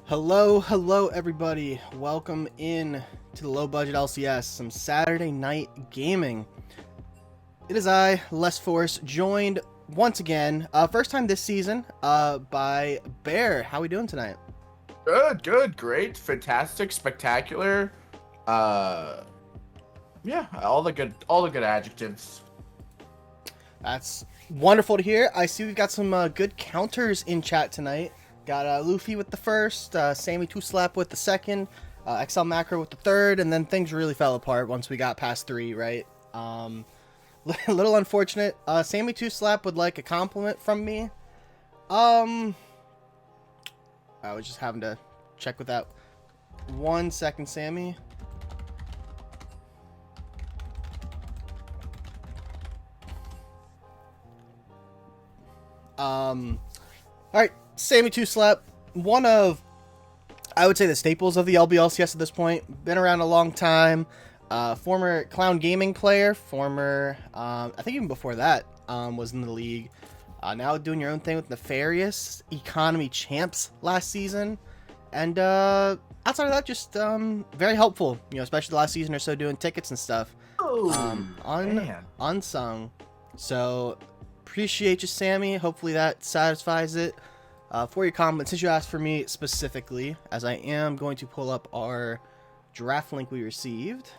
Hello everybody. Welcome in to the low budget LCS, some Saturday night gaming. It is I, Less Force, joined once again, first time this season, by Bear. How we doing tonight? Good, great, fantastic, spectacular. Yeah, all the good adjectives. That's wonderful to hear. I see we've got some good counters in chat tonight. Got Luffy with the first, Sammy 2Slap with the second, XL Macro with the third, and then things really fell apart once we got past 3, right? A little unfortunate. Sammy 2Slap would like a compliment from me. I was just having to check with that. 1 second, Sammy. Alright, Sammy 2Slap, one of, I would say, the staples of the LBLCS at this point. Been around a long time. Former Clown Gaming player, I think even before that, was in the league. Now doing your own thing with Nefarious Economy Champs last season. And outside of that, just very helpful, especially the last season or so doing tickets and stuff. Unsung. So, appreciate you, Sammy. Hopefully that satisfies it. For your comment, since you asked for me specifically, as I am going to pull up our draft link we received.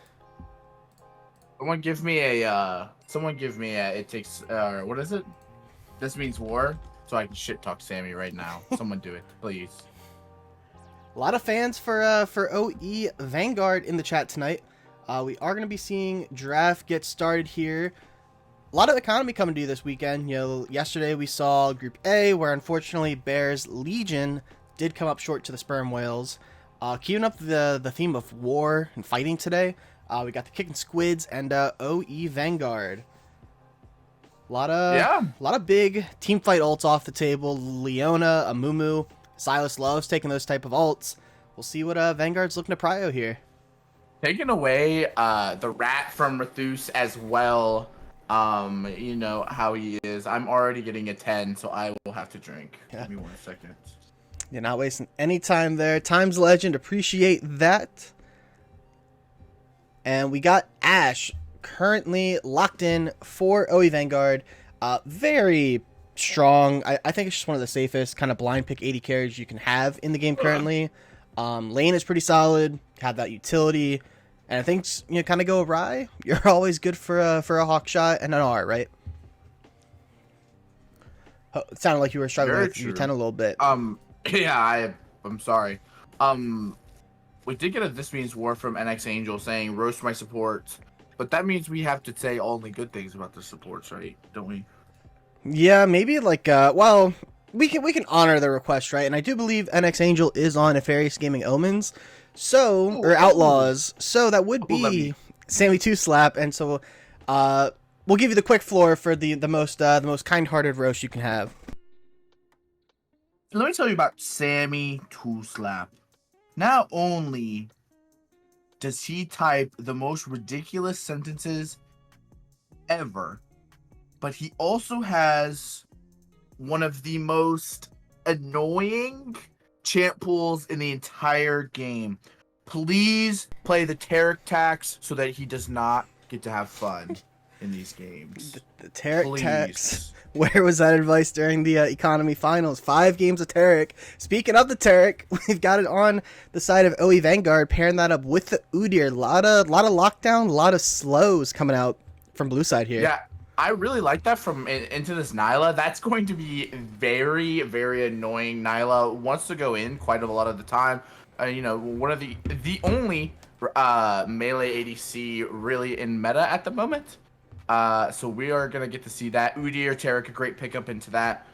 Someone give me a, it takes, what is it? This means war, so I can shit talk Sammy right now. Someone do it, please. A lot of fans for OE Vanguard in the chat tonight. We are going to be seeing draft get started here. A lot of economy coming to you this weekend. Yesterday we saw Group A, where unfortunately Bears Legion did come up short to the Sperm Whales. Keeping up the theme of war and fighting today, we got the Kickin Squids and OE Vanguard. A lot of big team fight ults off the table. Leona, Amumu, Silas loves taking those type of ults. We'll see what Vanguard's looking to prio here. Taking away the rat from Rathus as well. You know how he is. I'm already getting a 10, so I will have to drink. Yeah. Give me 1 second. You're not wasting any time there. Time's legend. Appreciate that. And we got Ash currently locked in for OE Vanguard. Very strong. I think it's just one of the safest kind of blind pick 80 carries you can have in the game currently. Lane is pretty solid. Have that utility. And I think, kind of go awry. You're always good for a hawk shot and an R, right? Oh, it sounded like you were struggling with your 10 a little bit. Yeah, I'm sorry. We did get a This Means War from NX Angel saying, roast my supports. But that means we have to say only good things about the supports, right? Don't we? Yeah, maybe like, well, we can honor the request, right? And I do believe NX Angel is on Nefarious Gaming Omens. So, or Outlaws, so that would be Sammy 2Slap, and so we'll give you the quick floor for the most kind-hearted roast you can have. Let me tell you about Sammy 2Slap. Not only does he type the most ridiculous sentences ever, but he also has one of the most annoying champ pools in the entire game. Please play the Tarek tax so that he does not get to have fun in these games. The Tarek tax. Where was that advice during the economy finals? 5 games of Tarek. Speaking of the Tarek, we've got it on the side of OE Vanguard, pairing that up with the Udyr. A lot of lockdown, a lot of slows coming out from blue side here. Yeah. I really like that from into this Nyla. That's going to be very, very annoying. Nyla wants to go in quite a lot of the time. One of the only melee ADC really in meta at the moment. So we are going to get to see that. Udyr, Tarek, a great pickup into that.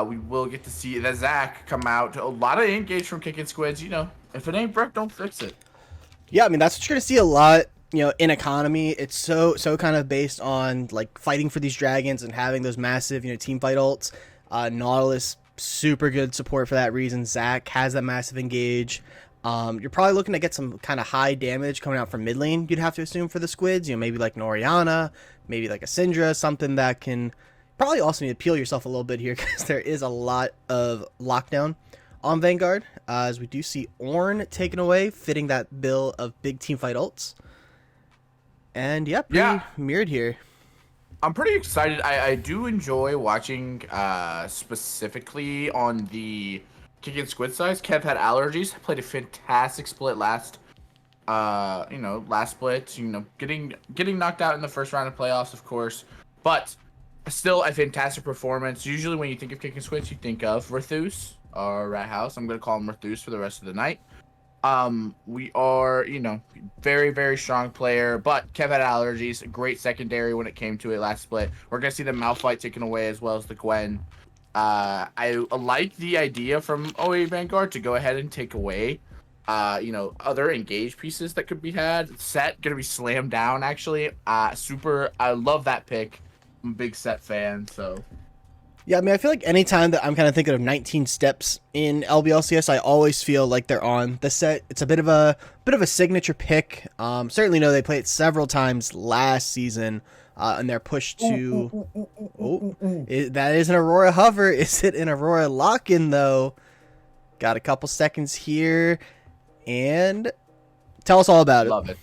We will get to see the Zach come out. A lot of engage from Kickin Squids. If it ain't broke, don't fix it. Yeah, I mean, that's what you're going to see a lot. In economy, it's so kind of based on like fighting for these dragons and having those massive, team fight ults. Nautilus, super good support for that reason. Zach has that massive engage. You're probably looking to get some kind of high damage coming out from mid lane, you'd have to assume, for the Squids. Maybe like Noriana, maybe like a Syndra, something that can probably also need to peel yourself a little bit here because there is a lot of lockdown on Vanguard, as we do see Ornn taken away, fitting that bill of big team fight ults. And yeah, pretty mirrored here. I'm pretty excited. I do enjoy watching specifically on the Kickin Squid size. Kev had allergies. Played a fantastic split last split, getting knocked out in the first round of playoffs, of course. But still a fantastic performance. Usually when you think of Kickin Squids, you think of Rethus or Rat House. I'm gonna call him Rethus for the rest of the night. We are, very, very strong player, but Kev had allergies. Great secondary when it came to it last split. We're going to see the Malphite taken away as well as the Gwen. I like the idea from OE Vanguard to go ahead and take away, other engaged pieces that could be had. Set going to be slammed down, actually. I love that pick. I'm a big Set fan, so... Yeah, I mean, I feel like anytime that I'm kind of thinking of 19 steps in LBLCS, I always feel like they're on the Set. It's a bit of a signature pick. Certainly know they played it several times last season, and they're pushed to. That is an Aurora hover. Is it an Aurora lock-in though? Got a couple seconds here, and tell us all about it.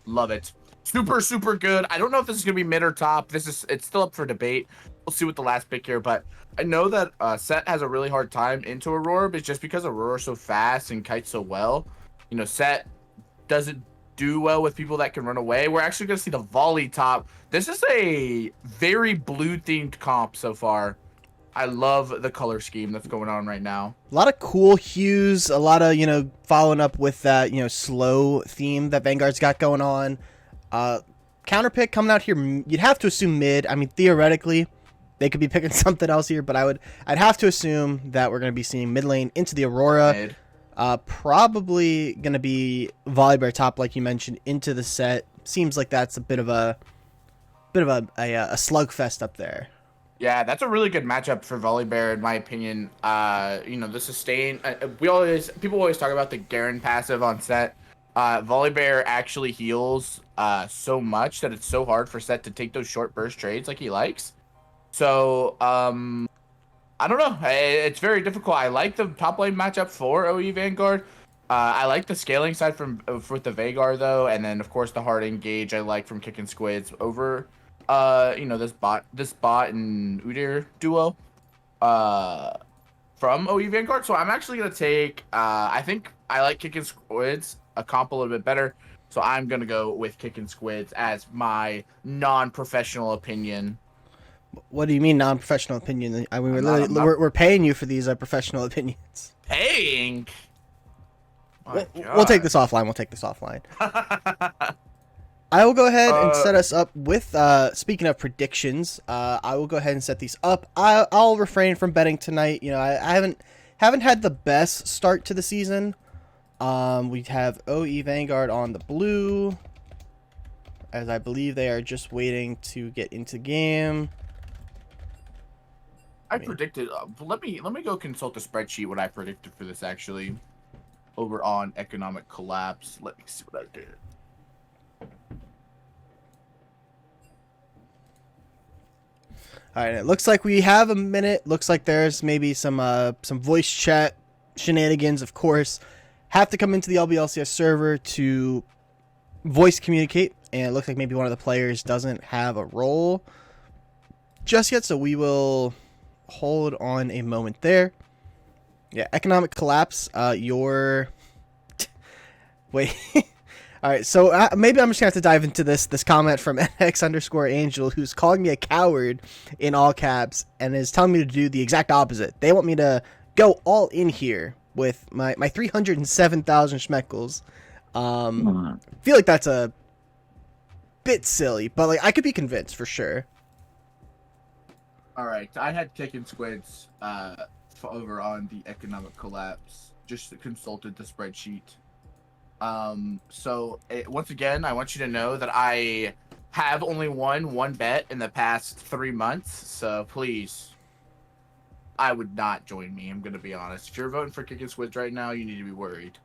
Love it. Super, super good. I don't know if this is gonna be mid or top. It's still up for debate. We'll see with the last pick here, but I know that Set has a really hard time into Aurora, but it's just because Aurora's so fast and kites so well. Set doesn't do well with people that can run away. We're actually going to see the volley top. This is a very blue-themed comp so far. I love the color scheme that's going on right now. A lot of cool hues, a lot of, following up with that, slow theme that Vanguard's got going on. Counter pick coming out here, you'd have to assume mid. I mean, theoretically, they could be picking something else here, but I'd have to assume that we're going to be seeing mid lane into the Aurora. Mid. Probably going to be Volibear top, like you mentioned, into the Set. Seems like that's a bit of a slugfest up there. Yeah, that's a really good matchup for Volibear, in my opinion. The sustain. People always talk about the Garen passive on Set. Volibear actually heals so much that it's so hard for Set to take those short burst trades like he likes. So, I don't know. It's very difficult. I like the top lane matchup for OE Vanguard. I like the scaling side for the Vanguard, though. And then, of course, the hard engage I like from Kickin Squids over, this bot and Udyr duo from OE Vanguard. So I'm actually going to take, I think I like Kickin Squids a comp a little bit better. So I'm going to go with Kickin Squids as my non-professional opinion. What do you mean non-professional opinion? I mean, we're paying you for these professional opinions. Paying? We'll take this offline. I will go ahead and set us up with, speaking of predictions, I will go ahead and set these up. I'll refrain from betting tonight. I haven't had the best start to the season. We have OE Vanguard on the blue, as I believe they are just waiting to get into game. I predicted. Let me go consult the spreadsheet. What I predicted for this actually, over on economic collapse. Let me see what I did. All right, it looks like we have a minute. Looks like there's maybe some voice chat shenanigans. Of course, have to come into the LBLCS server to voice communicate, and it looks like maybe one of the players doesn't have a role just yet, so we will hold on a moment there. Yeah, economic collapse. Wait. All right, so maybe I'm just gonna have to dive into this comment from NX_Angel, who's calling me a coward in all caps and is telling me to do the exact opposite. They want me to go all in here with my 307,000 schmeckles. Feel like that's a bit silly, but I could be convinced for sure. All right, I had Kickin Squids over on the economic collapse. Just consulted the spreadsheet. Once again, I want you to know that I have only won one bet in the past 3 months. So please, I would not join me. I'm going to be honest. If you're voting for Kickin Squids right now, you need to be worried.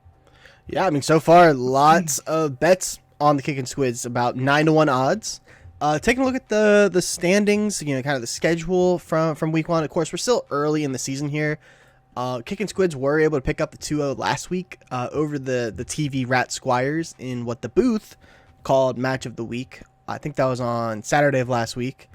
Yeah, I mean, so far, lots of bets on the Kickin Squids, about 9-1 odds. Taking a look at the standings, kind of the schedule from week one. Of course, we're still early in the season here. Kickin Squids were able to pick up the 2-0 last week over the TV Rat Squires in what the booth called Match of the Week. I think that was on Saturday of last week.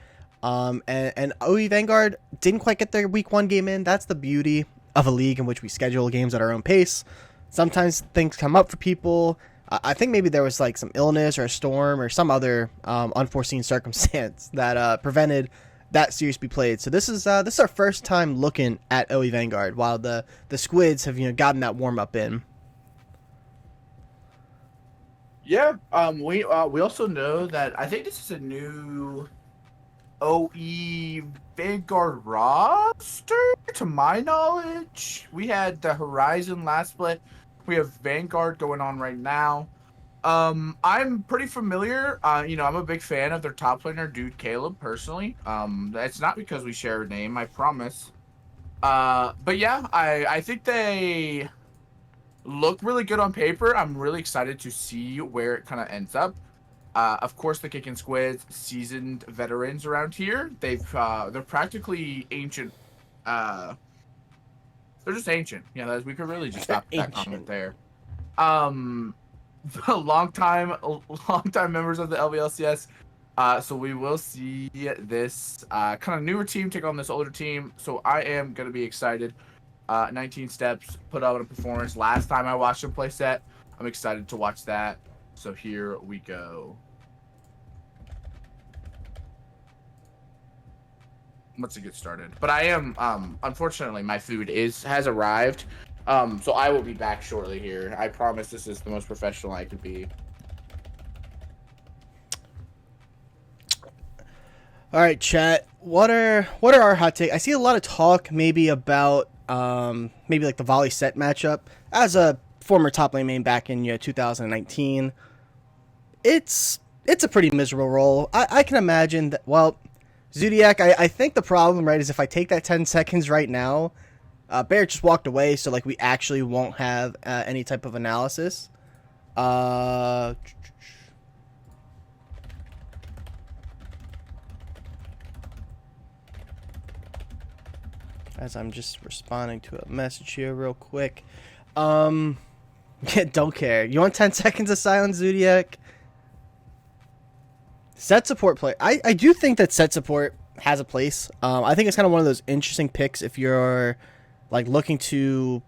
And OE Vanguard didn't quite get their week 1 game in. That's the beauty of a league in which we schedule games at our own pace. Sometimes things come up for people. I think maybe there was like some illness or a storm or some other unforeseen circumstance that prevented that series be played. So this is our first time looking at OE Vanguard, while the Squids have gotten that warm up in. Yeah. We also know that I think this is a new OE Vanguard roster, to my knowledge. We had the Horizon last split. We have Vanguard going on right now. I'm pretty familiar. I'm a big fan of their top laner, Dude Caleb, personally. It's not because we share a name, I promise. But yeah, I think they look really good on paper. I'm really excited to see where it kind of ends up. Of course, the Kickin Squids, seasoned veterans around here. They're practically ancient. They're just ancient. We could really just stop that comment there. Long time members of the LVLCS. So we will see this kind of newer team take on this older team. So I am gonna be excited. 19 steps, put out a performance. Last time I watched him play set, I'm excited to watch that. So here we go. Let's get started. But I am, unfortunately, my food has arrived. So I will be back shortly here. I promise this is the most professional I could be. All right, chat. What are our hot takes? I see a lot of talk maybe about maybe like the volley set matchup. As a former top lane main back in 2019, it's a pretty miserable role. I can imagine that. Well, Zodiac, I think the problem, right, is if I take that 10 seconds right now, Barrett just walked away, so like we actually won't have any type of analysis. As I'm just responding to a message here real quick. Yeah, don't care. You want 10 seconds of silence, Zodiac? Set support play. I do think that set support has a place. I think it's kind of one of those interesting picks if you're like looking to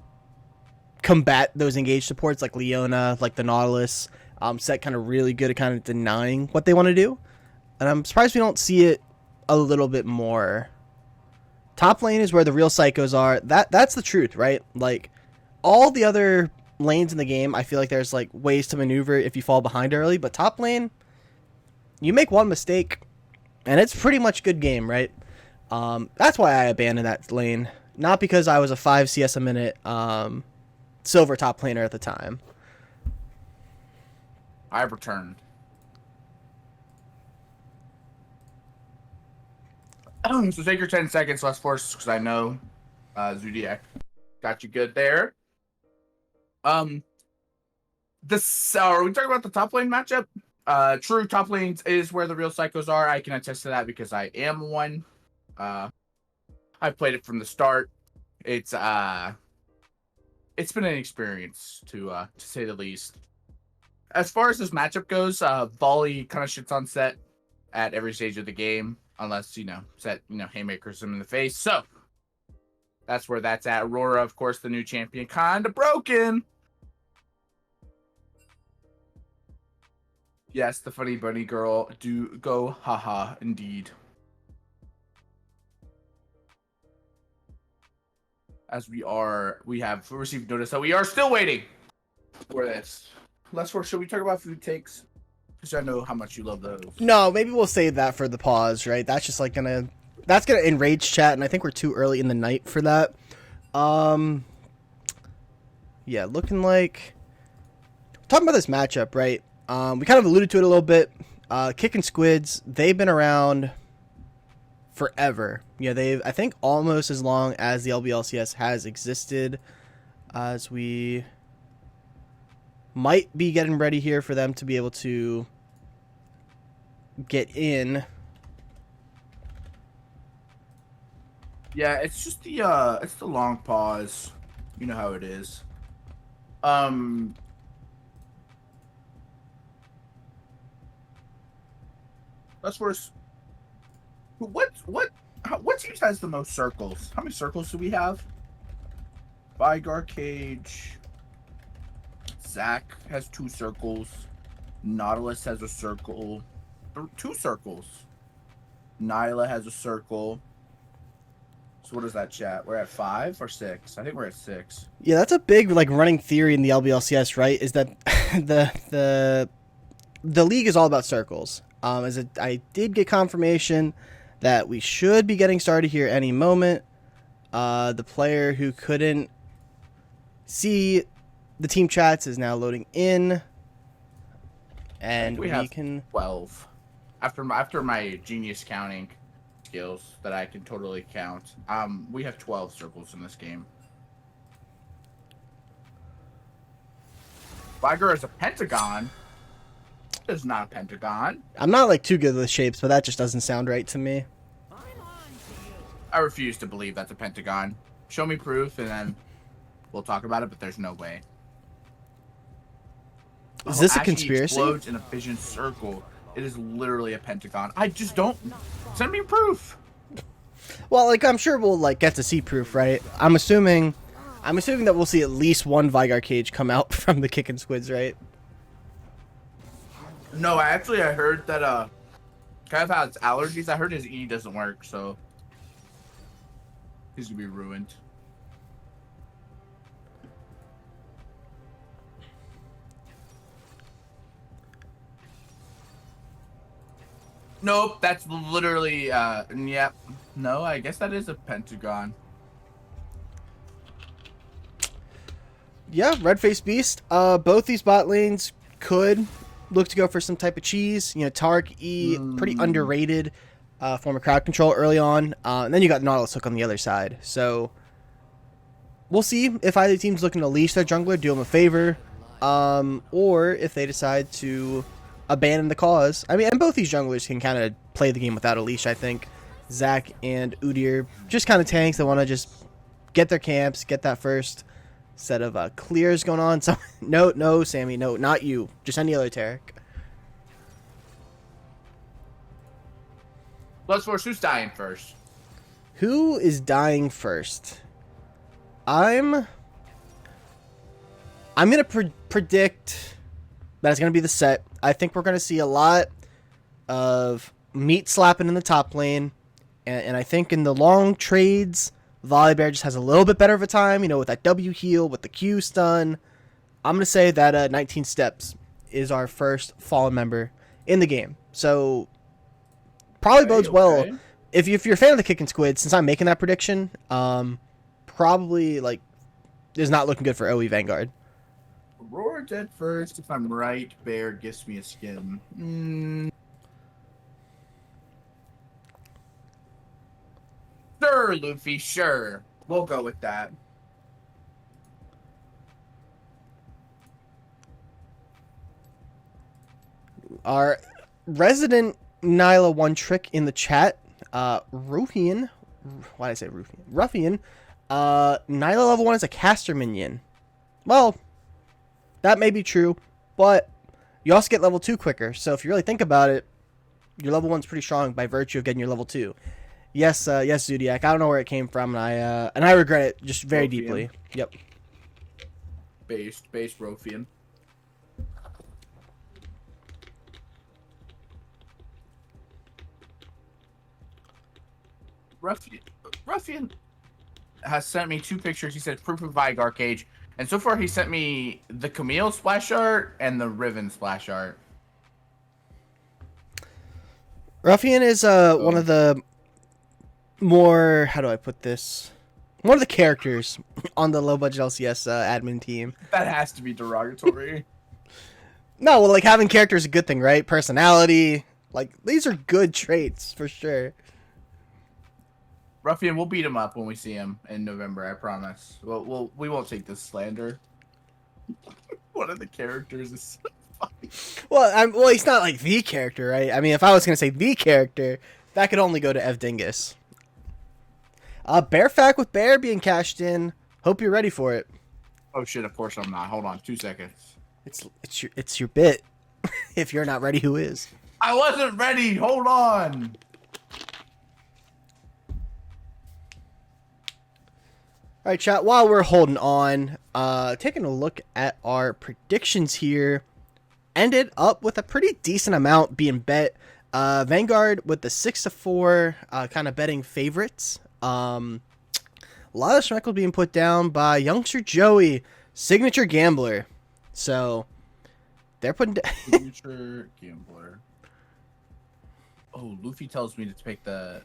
combat those engaged supports like Leona, like the Nautilus. Set kind of really good at kind of denying what they want to do. And I'm surprised we don't see it a little bit more. Top lane is where the real psychos are. That's the truth, right? Like all the other lanes in the game, I feel like there's like ways to maneuver if you fall behind early, but top lane, you make one mistake and it's pretty much good game, right? That's why I abandoned that lane. Not because I was a 5 CS a minute silver top laner at the time. I've returned. So take your 10 seconds less force because I know Zodiac got you good there. Are we talking about the top lane matchup? True, top lanes is where the real psychos are. I can attest to that because I am one. I played it from the start. It's been an experience to say the least. As far as this matchup goes, Volley kind of shits on set at every stage of the game, unless set haymakers him in the face. So that's where that's at. Aurora, of course, the new champion, kind of broken. Yes, the funny bunny girl do go haha indeed. As we have received notice that we are still waiting for this. Should we talk about food takes? Because I know how much you love those. No, maybe we'll save that for the pause, right? That's just like that's gonna enrage chat, and I think we're too early in the night for that. Yeah, looking like talking about this matchup, right? We kind of alluded to it a little bit. Kickin Squids, they've been around forever. Yeah, I think almost as long as the LBLCS has existed. As we might be getting ready here for them to be able to get in. Yeah, it's just the long pause. You know how it is. Um, that's worse. What team has the most circles? How many circles do we have? Vanguard Cage. Zach has 2 circles. Nautilus has a circle. 2 circles. Nyla has a circle. So what is that, chat? We're at 5 or 6? I think we're at 6. Yeah, that's a big like running theory in the LBLCS, right? Is that the league is all about circles. I did get confirmation that we should be getting started here any moment. The player who couldn't see the team chats is now loading in, and we can 12. After my genius counting skills that I can totally count, we have 12 circles in this game. Viger is a pentagon. It's not a pentagon. I'm not like too good with shapes, but that just doesn't sound right to me. I refuse to believe that's a pentagon. Show me proof, and then we'll talk about it. But there's no way. Is this a Ashley conspiracy? Explodes in a vision circle. It is literally a pentagon. I just don't. Send me proof. Well, like I'm sure we'll like get to see proof, right? I'm assuming that we'll see at least one Vanguard cage come out from the Kickin Squids, right? No, I heard that Kev has allergies. I heard his E doesn't work, so he's gonna be ruined. Nope, that's literally yep. No, I guess that is a pentagon. Yeah, Red Face Beast. Both these bot lanes could look to go for some type of cheese. You know, Tark E, pretty underrated form of crowd control early on. And then you got Nautilus Hook on the other side. So we'll see if either team's looking to leash their jungler, do them a favor, or if they decide to abandon the cause. I mean, and both these junglers can kind of play the game without a leash, I think. Zach and Udyr, just kind of tanks that want to just get their camps, get that first set of clears going on. So no, Sammy, no, not you. Just any other Tarek. Let's force who's dying first. Who is dying first? I'm gonna predict that it's gonna be the set. I think we're gonna see a lot of meat slapping in the top lane, and I think in the long trades, Volibear just has a little bit better of a time, you know, with that W heal, with the Q stun. I'm going to say that 19 Steps is our first Fallen member in the game. So, probably bodes well. If you're a fan of the Kickin Squid, since I'm making that prediction, probably, like, is not looking good for OE Vanguard. Roar dead first. If I'm right, Bear gives me a skin. Sure, Luffy, sure. We'll go with that. Our resident Nyla one trick in the chat, Ruffian. Why did I say Ruffian? Ruffian. Nyla level 1 is a caster minion. Well, that may be true, but you also get level 2 quicker. So if you really think about it, your level 1's pretty strong by virtue of getting your level 2. Yes, yes, Zodiac. I don't know where it came from, and I regret it just very deeply. Yep. Base Ruffian. Ruffian has sent me 2 pictures. He said proof of Vanguard cage, and so far he sent me the Camille splash art and the Riven splash art. Ruffian is one of the more, how do I put this? One of the characters on the low budget LCS admin team. That has to be derogatory. No, well, like having characters is a good thing, right? Personality, like these are good traits for sure. Ruffian, we'll beat him up when we see him in November. I promise. We won't take this slander. One of the characters is so funny. Well, he's not like the character, right? I mean, if I was gonna say the character, that could only go to Ev Dingus. Bear fact with Bear being cashed in. Hope you're ready for it. Oh shit! Of course I'm not. Hold on, 2 seconds. It's your bit. If you're not ready, who is? I wasn't ready. Hold on. All right, chat. While we're holding on, taking a look at our predictions here, ended up with a pretty decent amount being bet. Vanguard with the 6-4 kind of betting favorites. A lot of schmeckle being put down by youngster Joey, signature gambler. So they're putting Future gambler. Oh, Luffy tells me to take the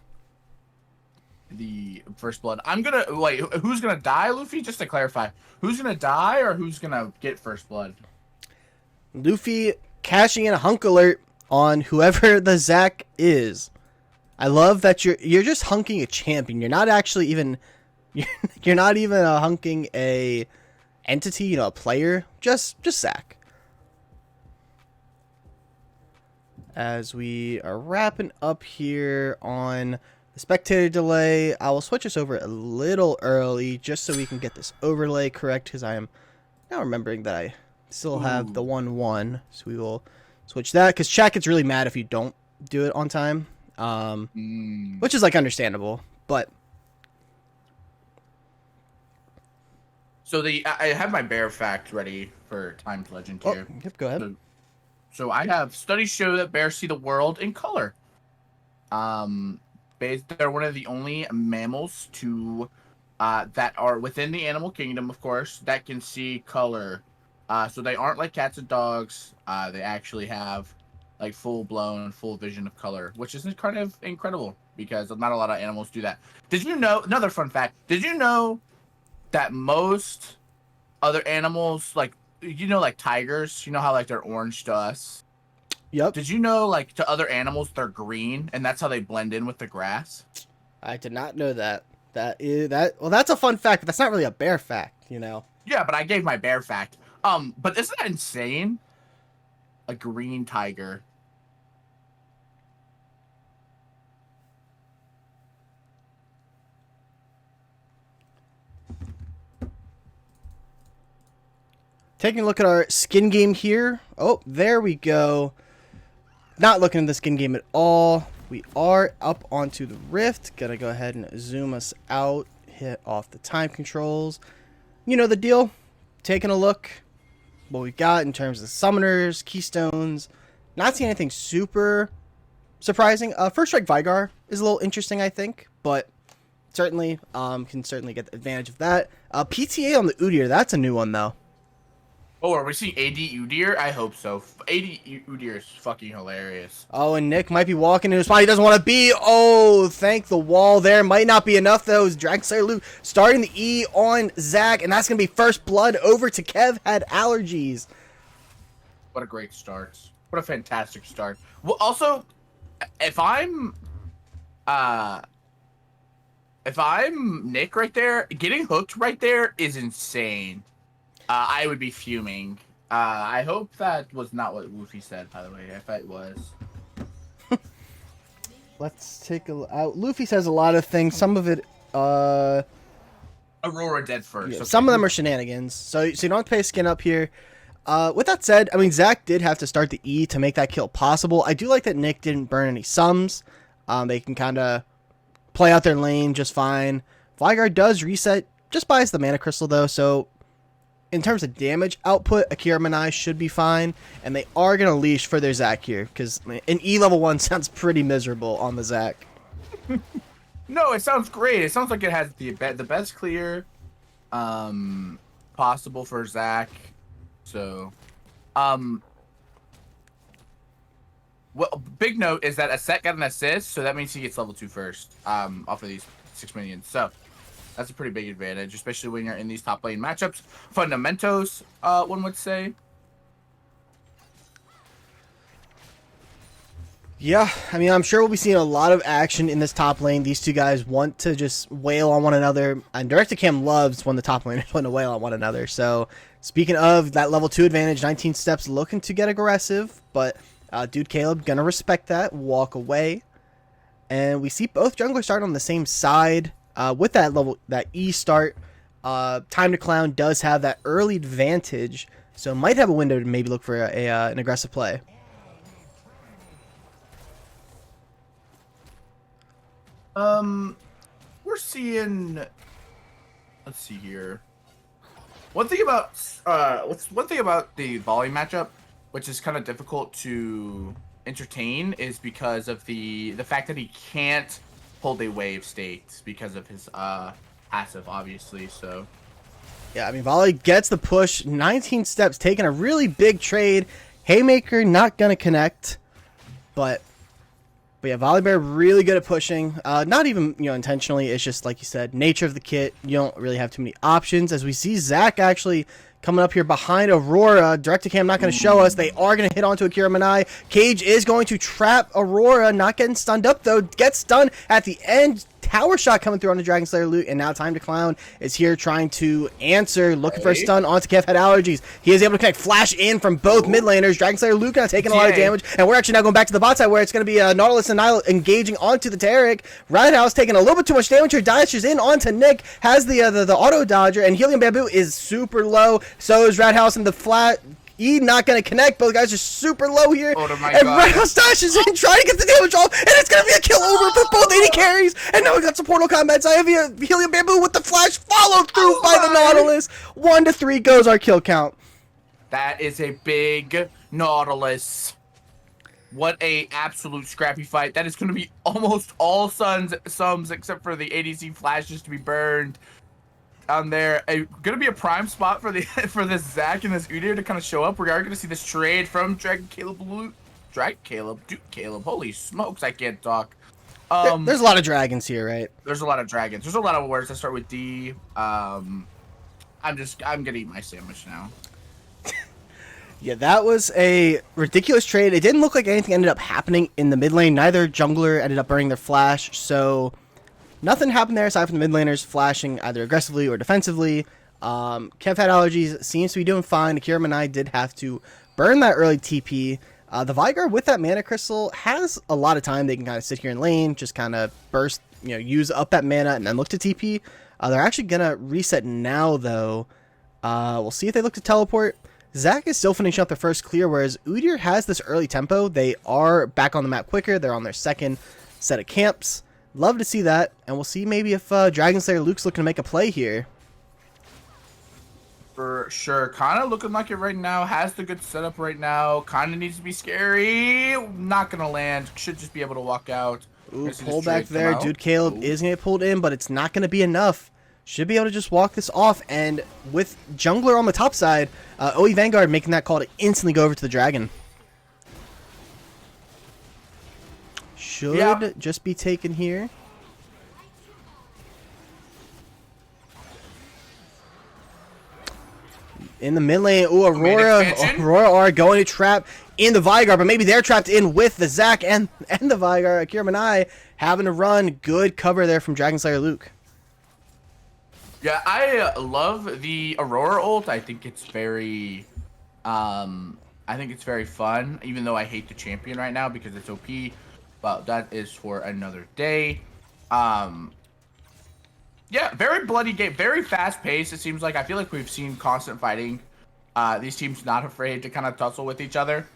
first blood. I'm gonna wait. Who's gonna die, Luffy? Just to clarify, who's gonna die or who's gonna get first blood? Luffy cashing in a hunk alert on whoever the Zac is. I love that you're just hunking a champion. You're not actually even you're not even hunking a entity, a player. Just Zac. As we are wrapping up here on the spectator delay, I will switch us over a little early just so we can get this overlay correct, because I am now remembering that I still have the 1-1. So we will switch that, because chat gets really mad if you don't do it on time, which is like understandable. But so I have my bear fact ready for Timed Legend here. Yep, go ahead. So I have studies show that bears see the world in color. They're one of the only mammals that are within the animal kingdom, of course, that can see color. So they aren't like cats and dogs. They actually have like full vision of color, which is kind of incredible because not a lot of animals do that. Did you know? Another fun fact. Did you know that most other animals, like tigers, how like they're orange to us? Yep. Did you know, like, to other animals, they're green, and that's how they blend in with the grass? I did not know that. Well, that's a fun fact, but that's not really a bear fact, Yeah, but I gave my bear fact. But isn't that insane? A green tiger. Taking a look at our skin game here. Oh, there we go. Not looking at the skin game at all. We are up onto the rift. Gonna go ahead and zoom us out. Hit off the time controls. You know the deal. Taking a look what we got in terms of summoners, keystones. Not seeing anything super surprising. First Strike Vigar is a little interesting, I think, but certainly can certainly get the advantage of that. PTA on the Udyr, that's a new one though. Oh, are we seeing AD Udyr? I hope so. AD Udyr is fucking hilarious. Oh, and Nick might be walking in a spot he doesn't want to be. Oh, thank the wall there. Might not be enough, though. Dragon Slayer Luke starting the E on Zac, and that's going to be first blood over to Kev. Had allergies. What a great start. What a fantastic start. Well, also, if I'm Nick right there, getting hooked right there is insane. I would be fuming. I hope that was not what Luffy said, by the way. If it was. Let's take a look. Luffy says a lot of things. Some of it, Aurora dead first. Yeah, Okay. Some of them are shenanigans. So you don't have to pay skin up here. With that said, I mean, Zac did have to start the E to make that kill possible. I do like that Nick didn't burn any sums. They can kind of play out their lane just fine. Vanguard does reset, just buys the mana crystal, though, so in terms of damage output, Akira Manai should be fine, and they are going to leash for their Zac here, because an E level 1 sounds pretty miserable on the Zac. No, it sounds great. It sounds like it has the best clear possible for Zac. So, well, big note is that Aset got an assist, so that means he gets level 2 first off of these 6 minions. So, that's a pretty big advantage, especially when you're in these top lane matchups. Fundamentals, one would say. Yeah, I mean, I'm sure we'll be seeing a lot of action in this top lane. These two guys want to just wail on one another, and Direct-to-Cam loves when the top laners want to wail on one another. So, speaking of that level 2 advantage, 19 steps looking to get aggressive, but Dude Caleb gonna respect that, walk away. And we see both junglers start on the same side. with that E start, Time to Clown does have that early advantage, so might have a window to maybe look for an aggressive play. We're seeing. Let's see here. One thing about the volley matchup, which is kind of difficult to entertain, is because of the fact that he can't hold a wave state because of his passive, obviously. So yeah, I mean, volley gets the push, 19 steps, taking a really big trade. Haymaker not gonna connect, but yeah, Volibear really good at pushing. Not even, intentionally. It's just, like you said, nature of the kit. You don't really have too many options. As we see Zach actually coming up here behind Aurora. Direct-to-cam not going to show us. They are going to hit onto Akira Manai. Cage is going to trap Aurora. Not getting stunned up, though. Gets stunned at the end. Tower shot coming through on the Dragon Slayer Luke, and now Time to Clown is here trying to answer, looking for a stun onto Kev. Had allergies. He is able to connect flash in from both mid laners. Dragon Slayer Luke not taking a lot of damage, and we're actually now going back to the bot side where it's going to be Nautilus and Nile engaging onto the Taric. Roundhouse taking a little bit too much damage here. Dashes in onto Nick, has the auto dodger, and Helium Bamboo is super low. So is Roundhouse, and the flat E not going to connect. Both guys are super low here. Oh my and God. Roundhouse dashes in, trying to get the damage off, and it's going to be a kill over for both AD carries. And now we got some Portal combats. I have Helium Bamboo with the flash, followed through by the Nautilus. 1-3 goes our kill count. That is a big Nautilus. What a absolute scrappy fight. That is going to be almost all sums except for the ADC flashes to be burned on there. Going to be a prime spot for this Zach and this Udyr to kind of show up. We are going to see this trade from Duke Caleb. Holy smokes, I can't talk. There's a lot of dragons here, right? There's a lot of dragons. There's a lot of words that start with D. I'm going to eat my sandwich now. Yeah, that was a ridiculous trade. It didn't look like anything ended up happening in the mid lane. Neither jungler ended up burning their flash, so nothing happened there aside from the mid laners flashing either aggressively or defensively. Kev had allergies, seems to be doing fine. Akira Manai did have to burn that early TP. The Vanguard with that mana crystal has a lot of time. They can kind of sit here in lane, just kind of burst, use up that mana and then look to TP. They're actually going to reset now, though. We'll see if they look to teleport. Zach is still finishing up their first clear, whereas Udyr has this early tempo. They are back on the map quicker. They're on their second set of camps. Love to see that, and we'll see maybe if Dragon Slayer Luke's looking to make a play here. For sure. Kind of looking like it right now. Has the good setup right now. Kind of needs to be scary. Not going to land. Should just be able to walk out. Ooh, pull back there. Dude, Caleb is going to get pulled in, but it's not going to be enough. Should be able to just walk this off, and with jungler on the top side, OE Vanguard making that call to instantly go over to the dragon. Should just be taken here. In the mid lane, ooh, Aurora are going to trap in the Vanguard, but maybe they're trapped in with the Zac and the Vanguard. Akira Manai having to run. Good cover there from Dragon Slayer Luke. Yeah, I love the Aurora ult. I think it's very, fun. Even though I hate the champion right now because it's OP, but that is for another day. Yeah, very bloody game, very fast paced. It seems like I feel like we've seen constant fighting. These teams not afraid to kind of tussle with each other.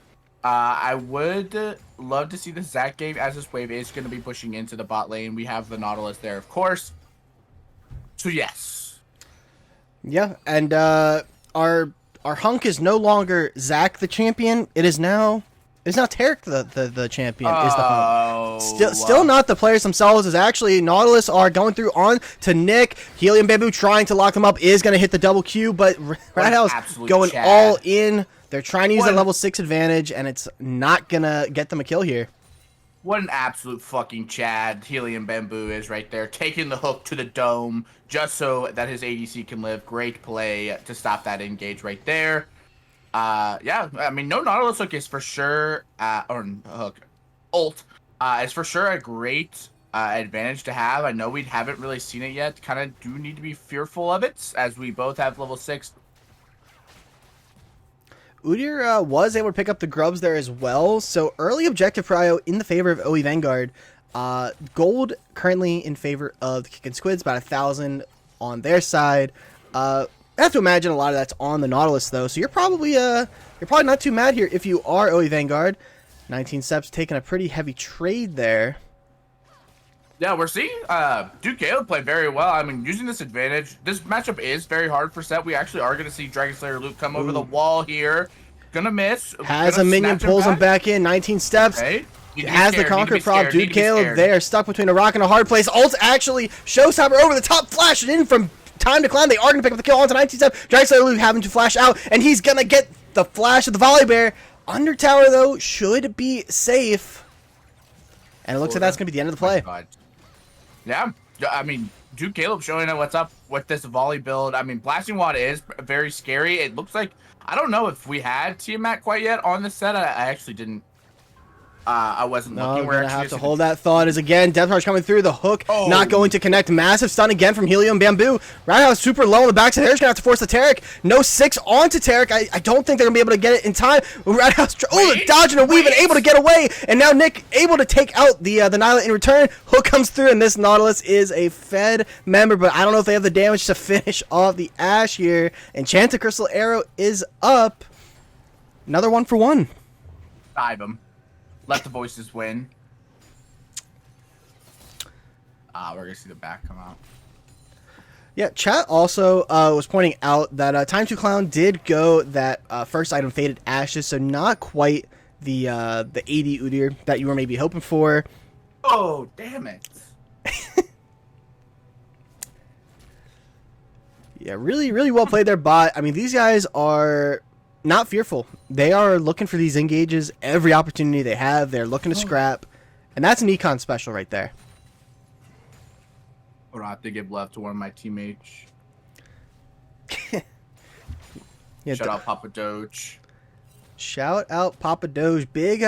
I would love to see the Zac game as this wave is going to be pushing into the bot lane. We have the Nautilus there, of course. So yes. Yeah, and our hunk is no longer Zac the champion. It is now Taric the champion. Is the hunk. Still not the players themselves. Is actually Nautilus are going through on to Nick. Helium Bamboo trying to lock them up is going to hit the double Q, but Radhouse going all in. They're trying to use that level 6 advantage, and it's not going to get them a kill here. What an absolute fucking Chad Helium Bamboo is right there, taking the hook to the dome just so that his ADC can live. Great play to stop that engage right there. Yeah, I mean, no Nautilus hook is for sure, ult is for sure a great advantage to have. I know we haven't really seen it yet. Kind of do need to be fearful of it as we both have level 6. Udyr was able to pick up the grubs there as well, so early objective prio in the favor of OE Vanguard. Gold currently in favor of the Kickin Squids, about 1,000 on their side. I have to imagine a lot of that's on the Nautilus though, so you're probably not too mad here if you are OE Vanguard. 19 steps taking a pretty heavy trade there. Yeah, we're seeing Dude Caleb play very well. I mean, using this advantage, this matchup is very hard for Set. We actually are going to see Dragon Slayer Luke come over the wall here. Gonna miss. Has a minion, pulls him back in. 19 steps. Okay. Has the Conquer prop. Dude Caleb there, stuck between a rock and a hard place. Ult actually showstopper over the top, flashing in from time to climb. They are going to pick up the kill onto 19 steps. Dragon Slayer Luke having to flash out, and he's going to get the flash of the volley bear. Under tower, though, should be safe. And it looks like that's going to be the end of the play. Yeah, I mean, Dude Caleb showing us what's up with this volley build. I mean, Blasting Wad is very scary. It looks like, I don't know if we had Tiamat quite yet on the set. I actually didn't. I wasn't looking. We're going to have to hold that thought as again, Death Charge coming through, the hook not going to connect. Massive stun again from Helium Bamboo. Roundhouse super low on the backside. There's going to have to force the Taric. No 6 onto Taric. I don't think they're going to be able to get it in time. Roundhouse, dodging and weaving, able to get away. And now Nick able to take out the Nyla in return. Hook comes through, and this Nautilus is a Fed member, but I don't know if they have the damage to finish off the Ashe here. Enchanted Crystal Arrow is up. Another 1 for 1. Dive him. Let the voices win. We're going to see the back come out. Yeah, chat also was pointing out that Time to Clown did go that first item, Faded Ashes, so not quite the 80 Udyr that you were maybe hoping for. Oh, damn it. Yeah, really, really well played there, bot. I mean, these guys are not fearful. They are looking for these engages every opportunity they have. They're looking to scrap, and that's an econ special right there. Hold on, I have to give love to one of my teammates. Yeah, shout out Papa Doge. Shout out Papa Doge. Big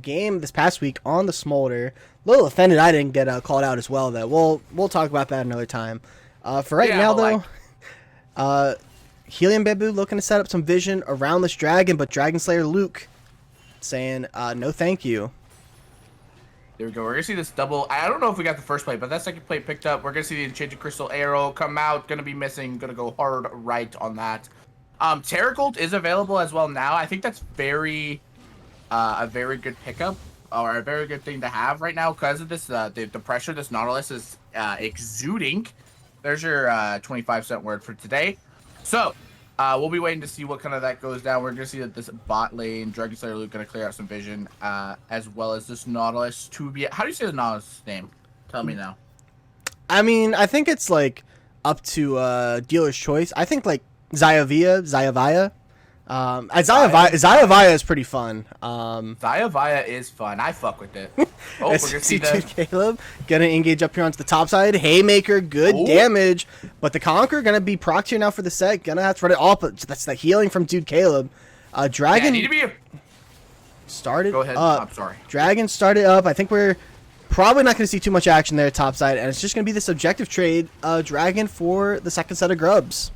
game this past week on the Smolder. A little offended I didn't get called out as well, though. We'll talk about that another time. For right now, though, Helium Bamboo looking to set up some vision around this dragon, but Dragon Slayer Luke saying, no thank you. There we go. We're going to see this double. I don't know if we got the first play, but that second play picked up. We're going to see the Enchanted Crystal Arrow come out. Going to be missing. Going to go hard right on that. Terracold is available as well now. I think that's a very good pickup, or a very good thing to have right now because of this, the pressure this Nautilus is exuding. There's your 25-cent word for today. So, we'll be waiting to see what kind of that goes down. We're going to see that this bot lane, Dragon Slayer Luke, going to clear out some vision, as well as this Nautilus to be... How do you say the Nautilus name? Tell me now. I mean, I think it's, like, up to dealer's choice. I think, like, Zayavaya. Zayavaya is pretty fun. Zayavaya is fun. I fuck with it. Oh, we're gonna see Dude Caleb gonna engage up here onto the top side. Haymaker, good damage, but the Conqueror gonna be procced here now for the set. Gonna have to run it off, but that's the healing from Dude Caleb. Dragon started Go ahead. up. I'm sorry. Dragon started up. I think we're probably not gonna see too much action there top side, and it's just gonna be this objective trade. Dragon for the second set of grubs.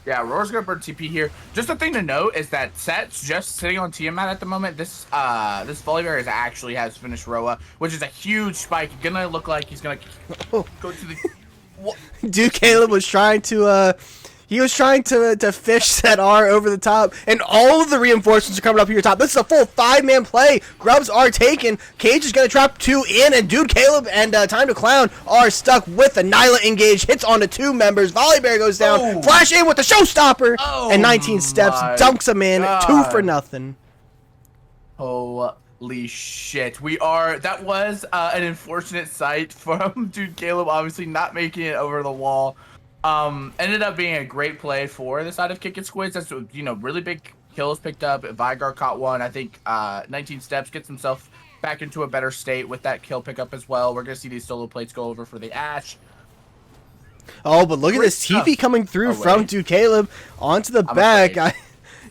Yeah, Roar's gonna burn TP here. Just a thing to note is that Set's just sitting on Tiamat at the moment. This Volibear actually has finished Roa, which is a huge spike. Gonna look like he's gonna go to the. Dude, Caleb was trying to fish Set R over the top, and all of the reinforcements are coming up here top. This is a full 5-man play. Grubs are taken. Cage is going to trap 2 in, and Dude Caleb and Time to Clown are stuck with the Nyla engage. Hits onto 2 members. Volleybear goes down. Flash in with the showstopper, and 19 steps dunks him in. God. 2 for nothing. Holy shit. That was an unfortunate sight from Dude Caleb, obviously not making it over the wall. Ended up being a great play for the side of Kickin Squids. That's, really big kills picked up. Vanguard caught one. I think 19 steps gets himself back into a better state with that kill pickup as well. We're going to see these solo plates go over for the Ashe. Oh, but look at this TP coming through from Dude Caleb onto the back.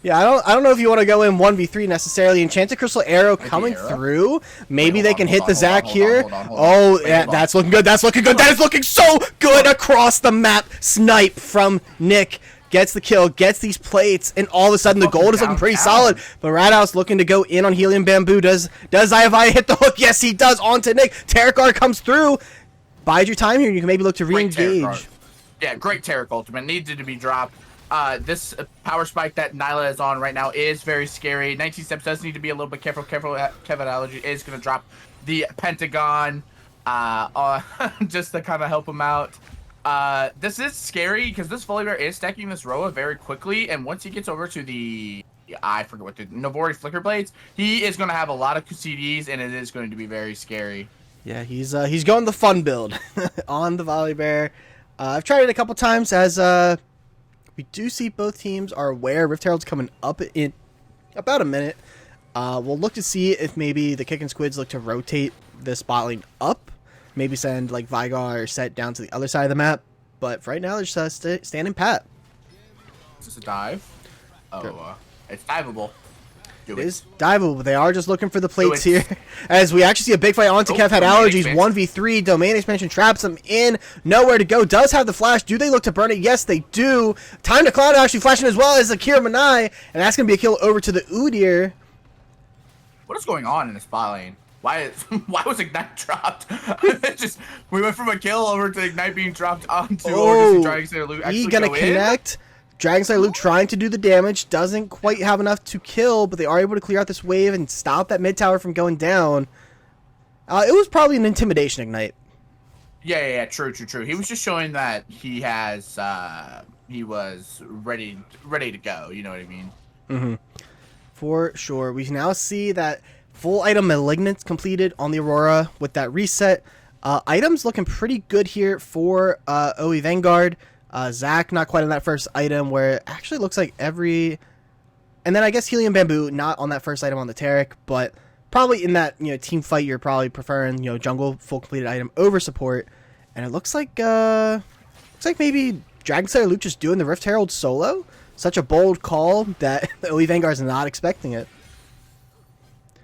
Yeah, I don't know if you want to go in 1v3 necessarily. Enchanted Crystal Arrow coming through. Maybe they can hit the Zac here. Oh, yeah, that's looking good. That's looking good. That is looking so good across the map. Snipe from Nick. gets the kill, gets these plates, and all of a sudden the gold is looking pretty solid. But Radhouse looking to go in on Helium Bamboo. Does Xayavaya hit the hook? Yes, he does. Onto Nick. Terracar comes through. Bide your time here. You can maybe look to re-engage. Yeah, great Terrac ultimate. Needed to be dropped. This power spike that Nyla is on right now is very scary. 19 Steps does need to be a little bit careful. Kevin Allergy is going to drop the Pentagon just to kind of help him out. This is scary because this Volibear is stacking this Roa very quickly, and once he gets over to the I forget what the Navori Flicker Blades, he is going to have a lot of CDs, and it is going to be very scary. Yeah, he's going the fun build on the Volibear. I've tried it a couple times as we do see both teams are aware Rift Herald's coming up in about a minute. We'll look to see if maybe the Kickin Squids look to rotate this bot lane up. Maybe send like Vanguard or Set down to the other side of the map. But for right now, they're just standing pat. Is this a dive? Oh, it's diveable. It is diveable, but they are just looking for the plates here. As we actually see a big fight onto Kev had allergies. 1v3. Domain expansion traps him in. Nowhere to go. Does have the flash. Do they look to burn it? Yes, they do. Time to Cloud actually flashing as well as Akira Manai. And that's going to be a kill over to the Udyr. What is going on in this bot lane? Why was Ignite dropped? We went from a kill over to Ignite being dropped onto Dragon Slayer Luke. He's going to connect. Dragon Slayer Luke trying to do the damage, doesn't quite have enough to kill, but they are able to clear out this wave and stop that mid tower from going down. It was probably an intimidation Ignite. Yeah, true. He was just showing that he has, he was ready to go. You know what I mean? Mm-hmm. For sure. We now see that full item Malignance completed on the Aurora with that reset. Items looking pretty good here for OE Vanguard. Zach not quite on that first item where it actually looks like every... And then I guess Helium Bamboo not on that first item on the Terrac, but probably in that team fight you're probably preferring jungle full completed item over support. And it looks like maybe Dragon Slayer Luke just doing the Rift Herald solo. Such a bold call that OE Vanguard's not expecting it.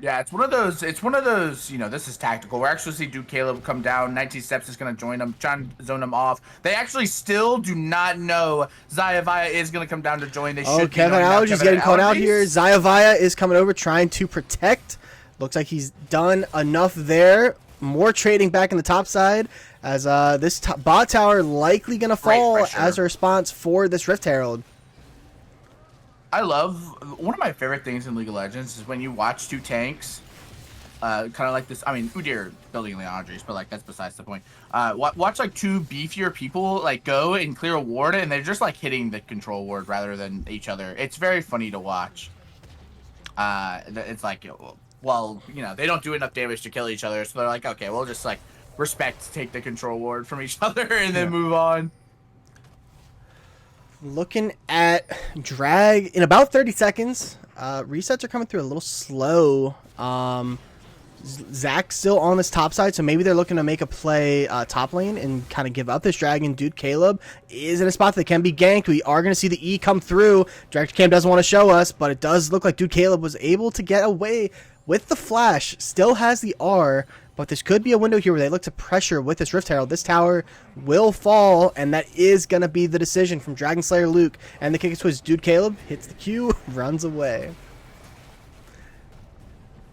Yeah, it's one of those, this is tactical. We're actually see Duke Caleb come down. 19 Steps is going to join them, trying to zone them off. They actually still do not know Xayavaya is going to come down to join. They should Kevin Allergy's getting caught out here. Xayavaya is coming over, trying to protect. Looks like he's done enough there. More trading back in the top side, as this bot tower likely going to fall as a response for this Rift Herald. I love, one of my favorite things in League of Legends is when you watch two tanks, kind of like this, I mean, Udyr building Leandres, but like that's besides the point. Watch like two beefier people like go and clear a ward and they're just like hitting the control ward rather than each other. It's very funny to watch. It's like, well, they don't do enough damage to kill each other, so they're like, okay, we'll just like take the control ward from each other and then move on. Looking at drag in about 30 seconds. Resets are coming through a little slow. Zach's still on this top side, so maybe they're looking to make a play top lane and kind of give up this dragon. Dude Caleb is in a spot that can be ganked. We are going to see the E come through. Director Cam doesn't want to show us, but it does look like Dude Caleb was able to get away with the flash. Still has the R, but this could be a window here where they look to pressure with this Rift Herald. This tower will fall, and that is going to be the decision from Dragon Slayer Luke. And the Kickin Squids. Dude Caleb hits the Q, runs away.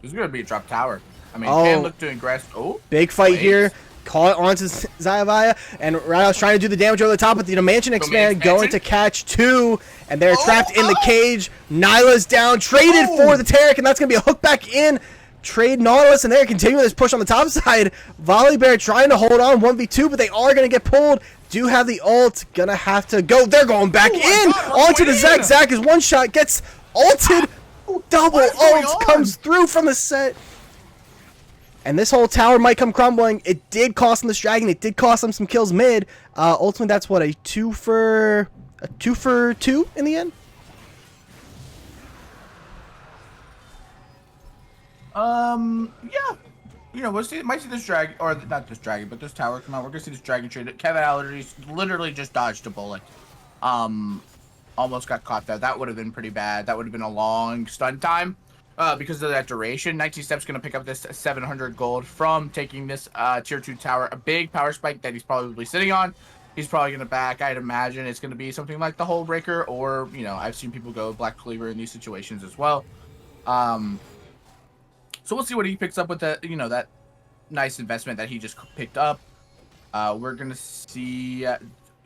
This is going to be a drop tower. I mean, Cam looked to ingress. Oh, big fight here. Call it onto Xayavaya, and Radhouse trying to do the damage over the top, but the Mansion expand going to catch two, and they're trapped in the cage. Nyla's down, traded for the Terrac, and that's going to be a hook back in. Trade Nautilus, and they're continuing this push on the top side. Volibear trying to hold on 1v2, but they are going to get pulled. Do have the ult, gonna have to go. They're going back in onto the Zach. Zach is one shot, gets ulted. Double ult comes through from the set. And this whole tower might come crumbling. It did cost them this dragon. It did cost them some kills mid. Ultimately, that's what, a 2 for 2 in the end? Yeah. Might see this dragon, or not this dragon, but this tower come out. We're gonna see this dragon trade. Kevin Allergies literally just dodged a bullet. Almost got caught there. That would have been pretty bad. That would have been a long stun time. Because of that duration. 19 Steps going to pick up this 700 gold from taking this tier 2 tower. A big power spike that he's probably sitting on. he's probably going to back. I'd imagine it's going to be something like the Hull Breaker, or, you know, I've seen people go Black Cleaver in these situations as well. So we'll see what he picks up with that, you know, that nice investment that he just picked up. We're going to see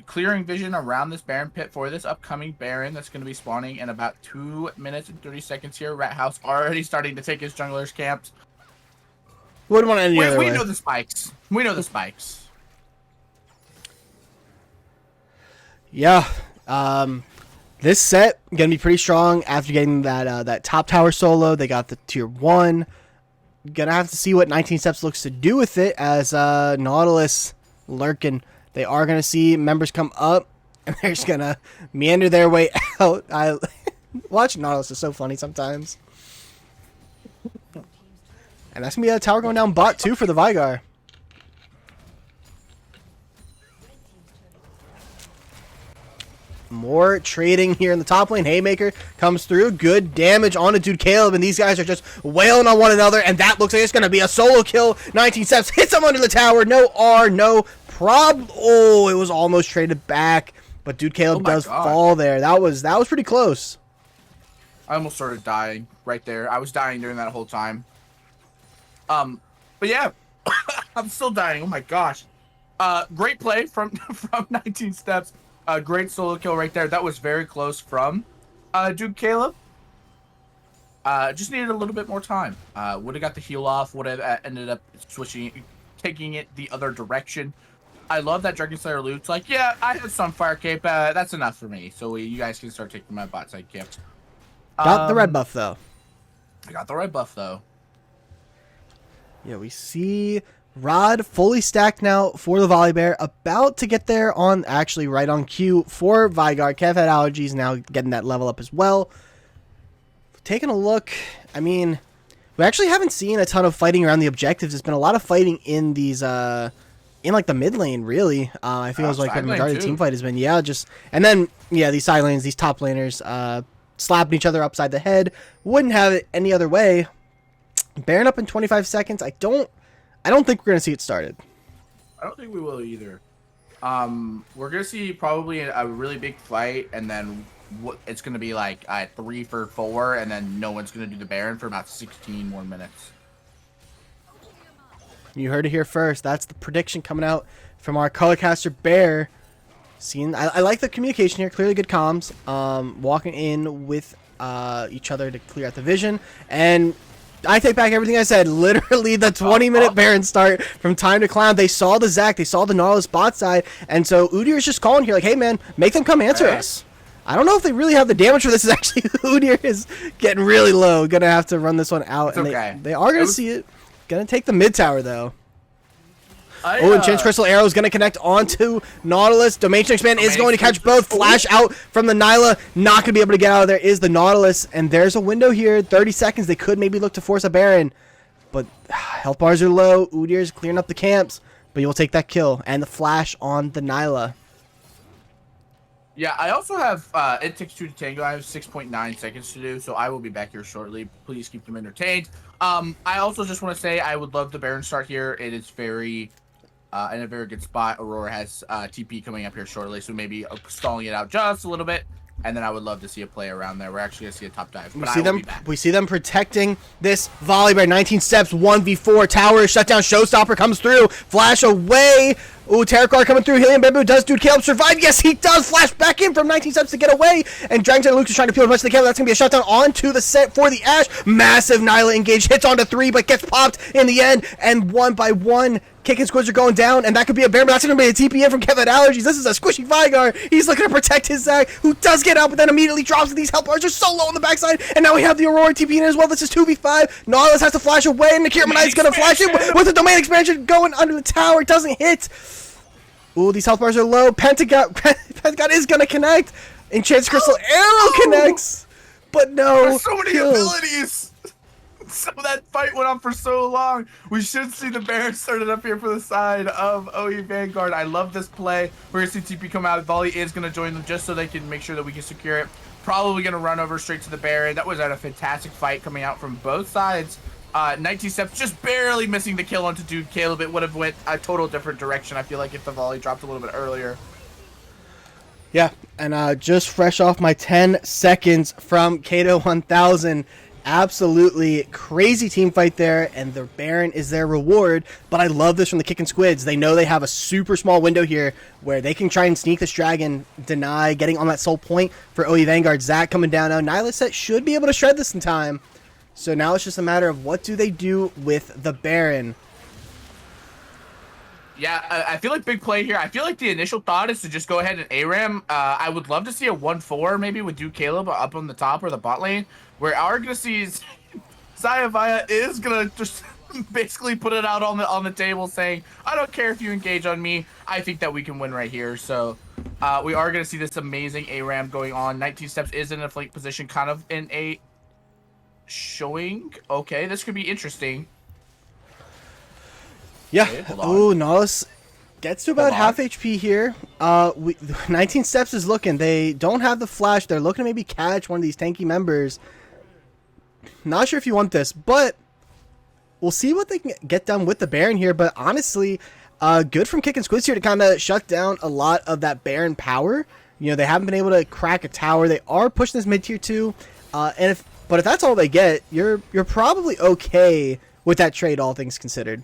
clearing vision around this Baron pit for this upcoming Baron that's going to be spawning in about 2 minutes and 30 seconds here. Rat House already starting to take his junglers camps. Wouldn't want any other way. We know the spikes. We know the spikes. Yeah. This set going to be pretty strong after getting that top tower solo. They got the tier 1. Gonna have to see what 19 Steps looks to do with it, as Nautilus lurking. They are gonna see members come up and they're just gonna meander their way out. Watching Nautilus is so funny sometimes. And that's gonna be a tower going down bot too for the Vanguard. More trading here in the top lane. Haymaker comes through. Good damage on a dude Caleb, and these guys are just wailing on one another, and that looks like it's going to be a solo kill. 19 Steps hits him under the tower. No R, no problem. Oh, it was almost traded back, but dude Caleb does fall there. That was pretty close. I almost started dying right there. I was dying during that whole time. But yeah, I'm still dying. Oh my gosh. Great play from 19 Steps. A great solo kill right there. That was very close from Dude Caleb. Just needed a little bit more time. Would have got the heal off. Would have ended up taking it the other direction. I love that Dragon Slayer loot's like, yeah, I have some fire cape. That's enough for me. So you guys can start taking my bot side camp. Got the red buff though. I got the red buff though. Yeah, we see Rod fully stacked now for the Volley Bear, about to get there on, actually right on cue for Vanguard. Kev had allergies, now getting that level up as well. Taking a look, I mean, we actually haven't seen a ton of fighting around the objectives. There's been a lot of fighting in these, in like the mid lane, really. I feel like the majority of the team fight has been, and then, these side lanes, these top laners, slapping each other upside the head. Wouldn't have it any other way. Baron up in 25 seconds. I don't think we're going to see it started. I don't think we will either. We're going to see probably a really big fight, and then it's going to be like 3 for 4, and then no one's going to do the Baron for about 16 more minutes. You heard it here first. That's the prediction coming out from our colorcaster Bear. I like the communication here. Clearly good comms. Walking in with each other to clear out the vision. And I take back everything I said. Literally the 20-minute Baron start from Time to Clown. They saw the Zac. They saw the Nautilus bot side. And so Udyr is just calling here like, hey, man, make them come answer us. I don't know if they really have the damage for this. Is actually Udyr is getting really low. Going to have to run this one out. And they are going to see it. Going to take the mid tower, though. And Chance Crystal Arrow is going to connect onto Nautilus. Domain Expand is going to catch both. Flash out from the Nyla. Not going to be able to get out of there is the Nautilus. And there's a window here. 30 seconds. They could maybe look to force a Baron. But health bars are low. Udyr is clearing up the camps. But you will take that kill. And the flash on the Nyla. Yeah, I also have, it takes 2 to tango. I have 6.9 seconds to do, so I will be back here shortly. Please keep them entertained. I also just want to say I would love the Baron start here. It is very... in a very good spot. Aurora has TP coming up here shortly, so maybe stalling it out just a little bit, and then I would love to see a play around there. We're actually going to see a top dive, but we see them protecting this Volley Bear. 19 Steps, 1v4. Tower shut down. Showstopper comes through. Flash away. Ooh, Terracar coming through. Helium Bamboo. Does Dude Caleb survive? Yes, he does. Flash back in from 19 Steps to get away. And Dragon Slayer Luke is trying to peel as much as they can. That's going to be a shutdown onto the set for the Ashe. Massive Nyla engage. Hits onto 3, but gets popped in the end. And one by one, Kickin Squids are going down. And that could be a Baron, but that's going to be a TP in from Kevin Allergies. This is a squishy Vanguard. He's looking to protect his Zac, who does get out, but then immediately drops. These health bars are so low on the backside. And now we have the Aurora TP in as well. This is 2v5. Nautilus has to flash away. And Nakir Manai is going to flash in with the domain expansion going under the tower. It doesn't hit. Ooh, these health bars are low. Pentagon is going to connect. And Chance Crystal Arrow connects. But no. There's so many abilities. So that fight went on for so long. We should see the Baron started up here for the side of OE Vanguard. I love this play. We're going to see TP come out. Volley is going to join them just so they can make sure that we can secure it. Probably going to run over straight to the Baron. That was a fantastic fight coming out from both sides. 19 Steps just barely missing the kill onto Dude Caleb. It would have went a total different direction, I feel like, if the Volley dropped a little bit earlier. Yeah, and just fresh off my 10 seconds from Kato 1000, absolutely crazy team fight there, and the Baron is their reward. But I love this from the Kickin Squids. They know they have a super small window here where they can try and sneak this dragon, deny getting on that soul point for OE Vanguard. Zach coming down now. Nihilist should be able to shred this in time. So now it's just a matter of what do they do with the Baron. Yeah, I feel like big play here. I feel like the initial thought is to just go ahead and ARAM. I would love to see a 1-4 maybe with Duke Caleb up on the top or the bot lane, where our gonna see is Xayah is gonna just basically put it out on the table, saying, "I don't care if you engage on me. I think that we can win right here." So we are gonna see this amazing ARAM going on. 19 steps is in a flank position, kind of in a showing. Okay, this could be interesting. Yeah. Okay, Oh, Nihilist gets to about half HP here. 19 steps is looking. They don't have the flash. They're looking to maybe catch one of these tanky members. Not sure if you want this, but we'll see what they can get done with the Baron here. But honestly, good from Kickin Squids here to kind of shut down a lot of that Baron power. You know, they haven't been able to crack a tower. They are pushing this mid tier 2. But if that's all they get, you're probably okay with that trade, all things considered.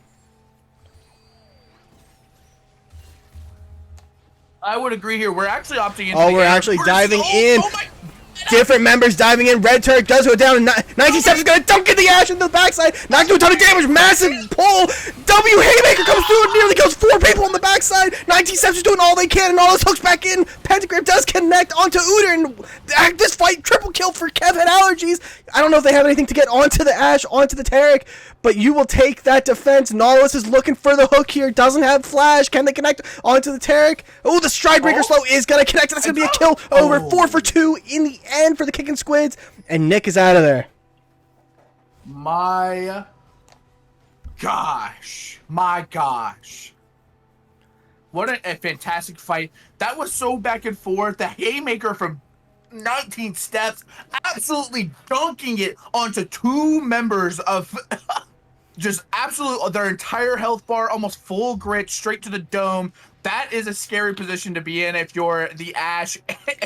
I would agree here. We're actually opting in. Oh, we're actually diving in. Oh my, Different members diving in. Red Turret does go down. 19 steps is going to dunk in the Ash in the backside. Not do a ton of damage. Massive pull. W Haymaker comes through and nearly kills 4 people on the backside. 19 steps is doing all they can, and all this hooks back in. Pentagram does connect onto Uter, and this fight, triple kill for Kev had allergies. I don't know if they have anything to get onto the Ash, onto the Tarek, but you will take that defense. Nautilus is looking for the hook here. Doesn't have flash. Can they connect onto the Tarek? Oh, the Stride Breaker slow is going to connect. That's going to be a kill over. 4 for 2 in the end for the Kickin Squids. And Nick is out of there. My gosh. My gosh. What a fantastic fight. That was so back and forth. The Haymaker from 19 steps absolutely dunking it onto 2 members of just absolute their entire health bar, almost full grit straight to the dome. That is a scary position to be in if you're the Ashe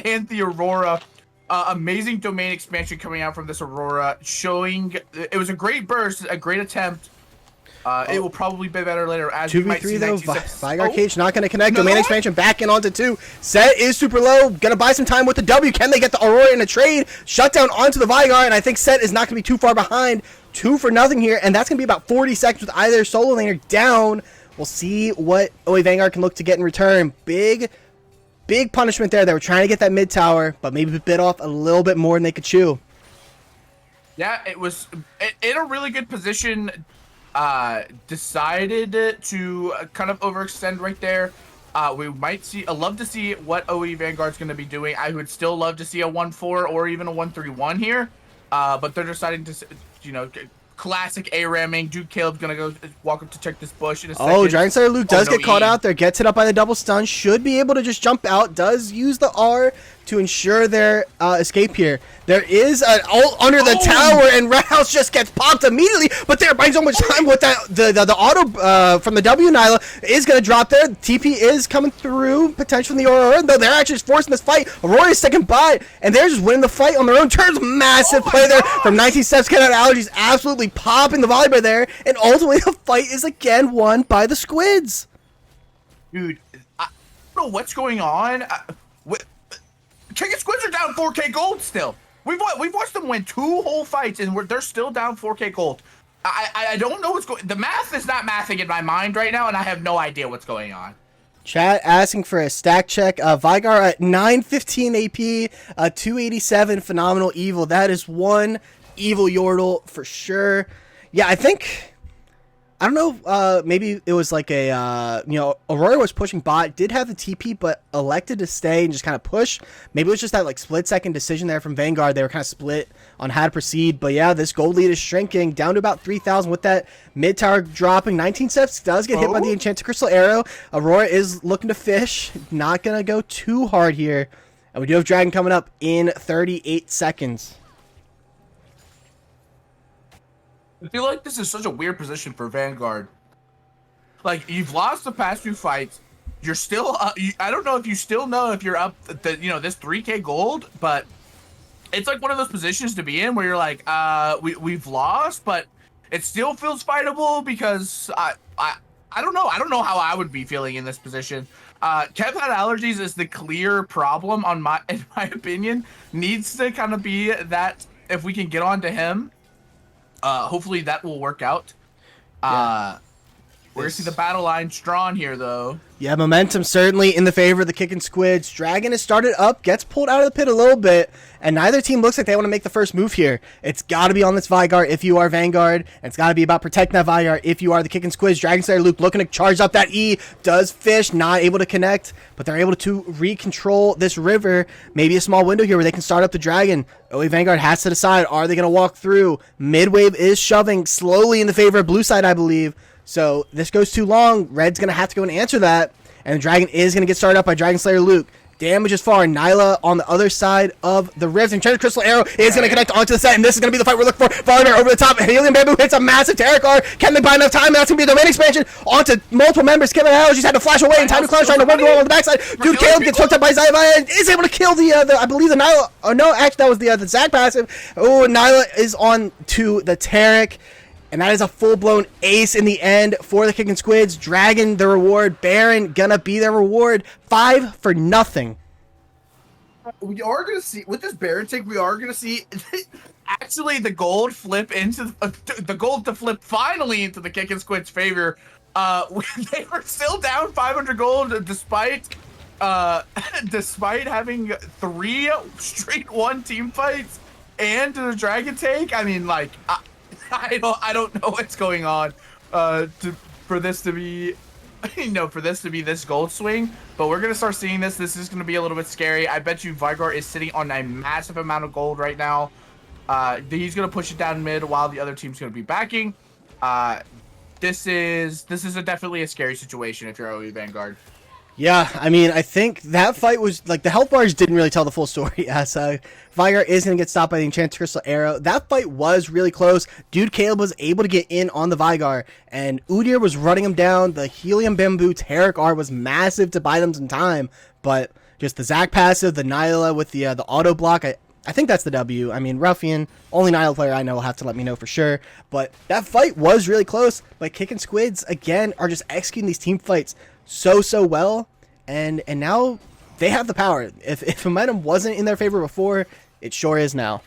and the Aurora. Amazing domain expansion coming out from this Aurora, showing it was a great burst, a great attempt. It will probably be better later. As 2v3 though, Vanguard Cage not going to connect. Domain expansion back in onto 2. Set is super low. Going to buy some time with the W. Can they get the Aurora in a trade? Shut down onto the Vanguard, and I think Set is not going to be too far behind. 2 for nothing here, and that's going to be about 40 seconds with either solo laner down. We'll see what OE Vanguard can look to get in return. Big punishment there. They were trying to get that mid tower, but maybe bit off a little bit more than they could chew. Yeah, it was in a really good position. Decided to kind of overextend right there. We might see. I love to see what OE Vanguard's going to be doing. I would still love to see a 1-4 or even a 1-3-1 here. But they're deciding to, classic A-ramming. Duke Caleb's going to go walk up to check this bush in a second. Oh, Dragon Slayer Luke does get caught E. out there. Gets it up by the double stun. Should be able to just jump out. Does use the R to ensure their escape here. There is an ult under the tower, and Red House just gets popped immediately. But they're buying so much time with that. The auto from the W Nyla is going to drop there. TP is coming through, potentially the Aurora. Though they're actually just forcing this fight. Aurora is second by, and they're just winning the fight on their own terms. Massive play there from 19 steps. Ken out allergies, absolutely popping the volley by there, and ultimately the fight is again won by the Squids. Dude, I don't know what's going on. Kickin Squids are down 4K gold still. We've watched them win 2 whole fights, and they're still down 4K gold. I don't know what's going. The math is not mathing in my mind right now, and I have no idea what's going on. Chat asking for a stack check. Vanguard at 915 AP, 287 phenomenal evil. That is one evil Yordle for sure. Yeah, I don't know, maybe it was like a, Aurora was pushing bot, did have the TP, but elected to stay and just kind of push. Maybe it was just that, like, split-second decision there from Vanguard. They were kind of split on how to proceed. But, yeah, this gold lead is shrinking down to about 3,000 with that mid-tower dropping. 19 steps does get hit by the Enchanted Crystal Arrow. Aurora is looking to fish. Not going to go too hard here. And we do have Dragon coming up in 38 seconds. I feel like this is such a weird position for Vanguard. Like, you've lost the past 2 fights. you're still I don't know if you still know if you're up the this 3K gold, but it's like one of those positions to be in where you're like, we've lost, but it still feels fightable because I don't know. I don't know how I would be feeling in this position. Kev had allergies is the clear problem in my opinion. Needs to kind of be that if we can get on to him, hopefully that will work out. We're gonna see the battle lines drawn here though. Yeah, momentum certainly in the favor of the Kickin Squids. Dragon has started up, gets pulled out of the pit a little bit, and neither team looks like they want to make the first move here. It's got to be on this Vanguard if you are Vanguard, and it's got to be about protecting that Vanguard if you are the Kickin Squids. Dragon Slayer Luke looking to charge up that E, does fish, not able to connect, but they're able to recontrol this river. Maybe a small window here where they can start up the Dragon. OE Vanguard has to decide, are they going to walk through? Midwave is shoving slowly in the favor of blue side, I believe. So this goes too long. Red's going to have to go and answer that. And the Dragon is going to get started up by Dragon Slayer Luke. Damage is far. Nyla on the other side of the rift. And Treasure Crystal Arrow is going to connect onto the set. And this is going to be the fight we're looking for. Volibear over the top. Helium Bamboo hits a massive Terracar. Can they buy enough time? That's going to be a domain expansion onto multiple members. Kevin Howell just had to flash away. And Time to Clown trying to win the wall on the backside. Dude, Caleb gets hooked up by Zyvaya and is able to kill the I believe the Nyla. Oh, no, actually, that was the Zac passive. Oh, Nyla is on to the Tarek. And that is a full-blown ace in the end for the Kickin Squids. Dragon, the reward. Baron, gonna be their reward. 5 for nothing. We are going to see, with this Baron take, we are going to see actually the gold flip into, the gold to flip finally into the Kickin Squids' favor. They were still down 500 gold despite having 3 straight 1 team fights and the Dragon take. I mean, like, I don't know what's going on for this to be this gold swing, but we're gonna start seeing this. This is gonna be a little bit scary. I bet you Vanguard is sitting on a massive amount of gold right now. He's gonna push it down mid while the other team's gonna be backing. This is definitely a scary situation if you're OE Vanguard. Yeah, I mean, I think that fight was, like, the health bars didn't really tell the full story, as Vanguard is going to get stopped by the Enchanted Crystal Arrow. That fight was really close. Dude Caleb was able to get in on the Vanguard, and Udyr was running him down. The Helium Bamboo Tarek R was massive to buy them some time, but just the Zac passive, the Nyla with the auto block, I think that's the W. I mean, Ruffian, only Nyla player I know will have to let me know for sure, but that fight was really close. But Kickin Squids, again, are just executing these team fights so well, and now they have the power. If momentum wasn't in their favor before, it sure is now.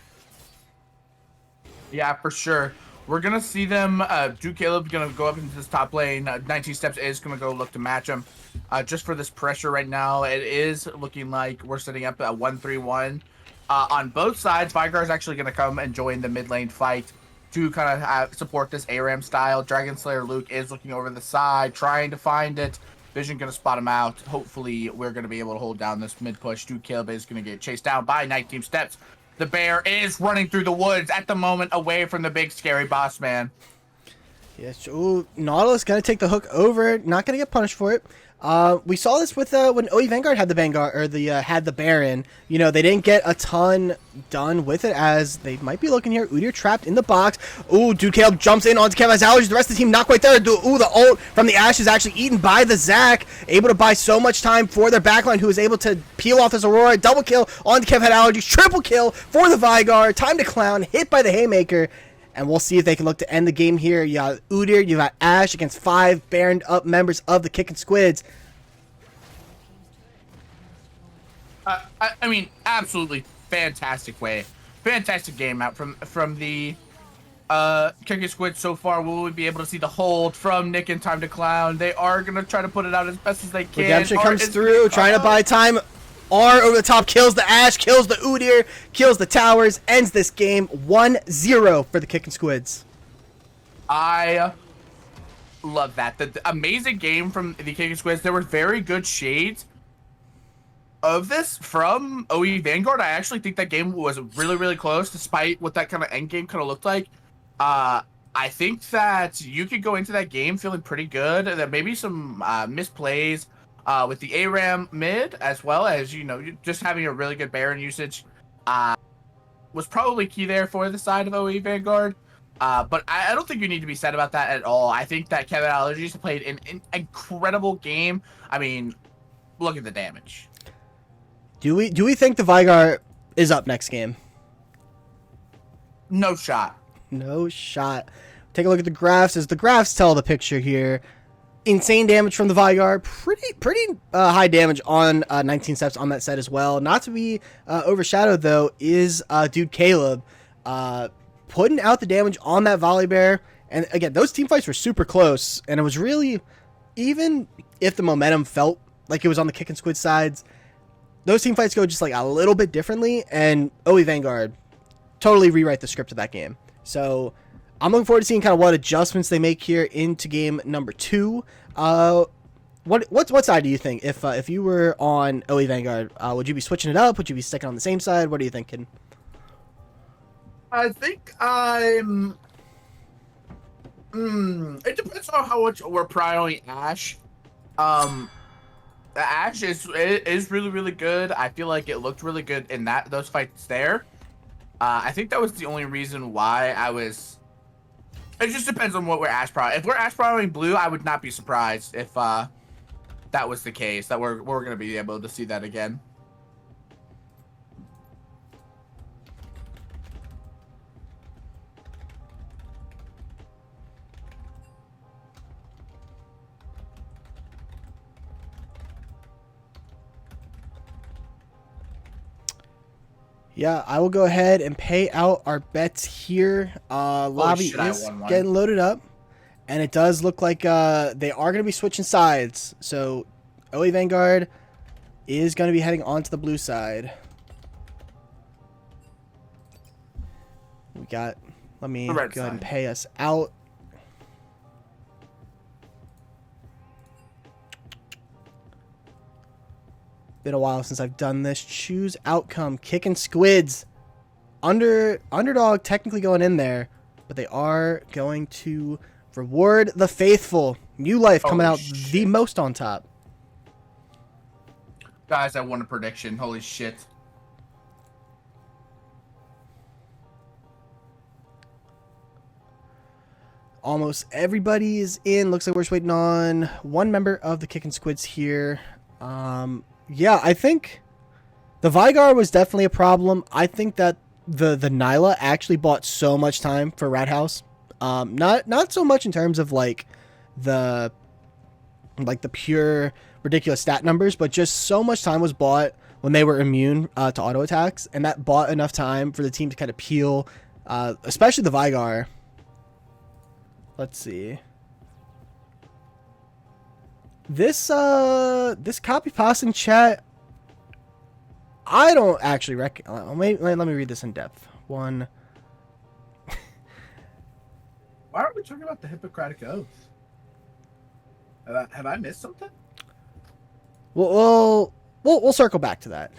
Yeah, for sure. We're gonna see them. Duke Caleb's gonna go up into this top lane. 19 Steps is gonna go look to match him. Just for this pressure right now, it is looking like we're setting up a 1-3-1 on both sides. Vanguard's actually gonna come and join the mid lane fight to kind of support this ARAM style. Dragon Slayer Luke is looking over the side, trying to find it. Vision gonna spot him out. Hopefully, we're gonna be able to hold down this mid push. Duke Caleb is gonna get chased down by 19 Steps. The bear is running through the woods at the moment, away from the big scary boss man. Yes, ooh, Nautilus gonna take the hook over. Not gonna get punished for it. We saw this with when OE Vanguard had the Vanguard or had the Baron. You know, they didn't get a ton done with it, as they might be looking here. Udyr trapped in the box. Ooh, Dude Caleb jumps in onto Kevin's allergies. The rest of the team not quite there. Ooh, the ult from the Ashe is actually eaten by the Zac. Able to buy so much time for their backline, who is able to peel off this Aurora. Double kill onto Kev had allergies. Triple kill for the Vanguard. Time to Clown, hit by the Haymaker. And we'll see if they can look to end the game here. You got Udyr, you got Ashe against 5 Baroned up members of the Kickin Squids. I mean, absolutely fantastic game out from the Kickin Squid so far. Will we be able to see the hold from Nick and Time to Clown? They are gonna try to put it out as best as they can. Redemption comes through, trying to buy time. R over the top, kills the Ashe, kills the Udyr, kills the towers, ends this game 1-0 for the Kickin Squids. I love that. The amazing game from the Kickin Squids. There were very good shades of this from OE Vanguard. I actually think that game was really close, despite what that kind of end game kind of looked like. I think that you could go into that game feeling pretty good. That maybe some misplays with the ARAM mid, as well as, you know, just having a really good Baron usage was probably key there for the side of OE Vanguard. But I don't think you need to be sad about that at all. I think that Kevin Allergies played an incredible game. I mean, look at the damage. Do we think the Vanguard is up next game? No shot. No shot. Take a look at the graphs. As the graphs tell the picture here, insane damage from the Vanguard. Pretty high damage on 19 steps on that set as well. Not to be overshadowed though is dude Caleb putting out the damage on that volley bear. And again, those team fights were super close, and it was really, even if the momentum felt like it was on the Kickin Squid sides, those team fights go just like a little bit differently, and OE Vanguard totally rewrite the script of that game. So I'm looking forward to seeing kind of what adjustments they make here into game number 2. What side do you think? If you were on OE Vanguard, would you be switching it up? Would you be sticking on the same side? What are you thinking? I think I'm. It depends on how much we're prioritizing Ash. The Ash is really really good. I feel like it looked really good in those fights there. I think that was the only reason why I was. It just depends on what we're Ash prioritizing. If we're Ash prioritizing blue, I would not be surprised if that was the case. That we're gonna be able to see that again. Yeah, I will go ahead and pay out our bets here. Lobby is getting loaded up, and it does look like they are going to be switching sides. So OE Vanguard is going to be heading onto the blue side. We got, let me go ahead and pay us out. Been a while since I've done this. Choose outcome. Kickin Squids. Underdog technically going in there, but they are going to reward the faithful. New Life coming out the most on top. Guys, I won a prediction. Holy shit. Almost everybody is in. Looks like we're just waiting on one member of the Kickin Squids here. Yeah, I think the Vanguard was definitely a problem. I think that the Nyla actually bought so much time for Rat House. Not so much in terms of like the pure ridiculous stat numbers, but just so much time was bought when they were immune to auto attacks, and that bought enough time for the team to kind of peel, especially the Vanguard. Let's see. This copy pasting chat, I don't actually let me read this in depth. Why aren't we talking about the Hippocratic Oath? Have I missed something? We'll circle back to that.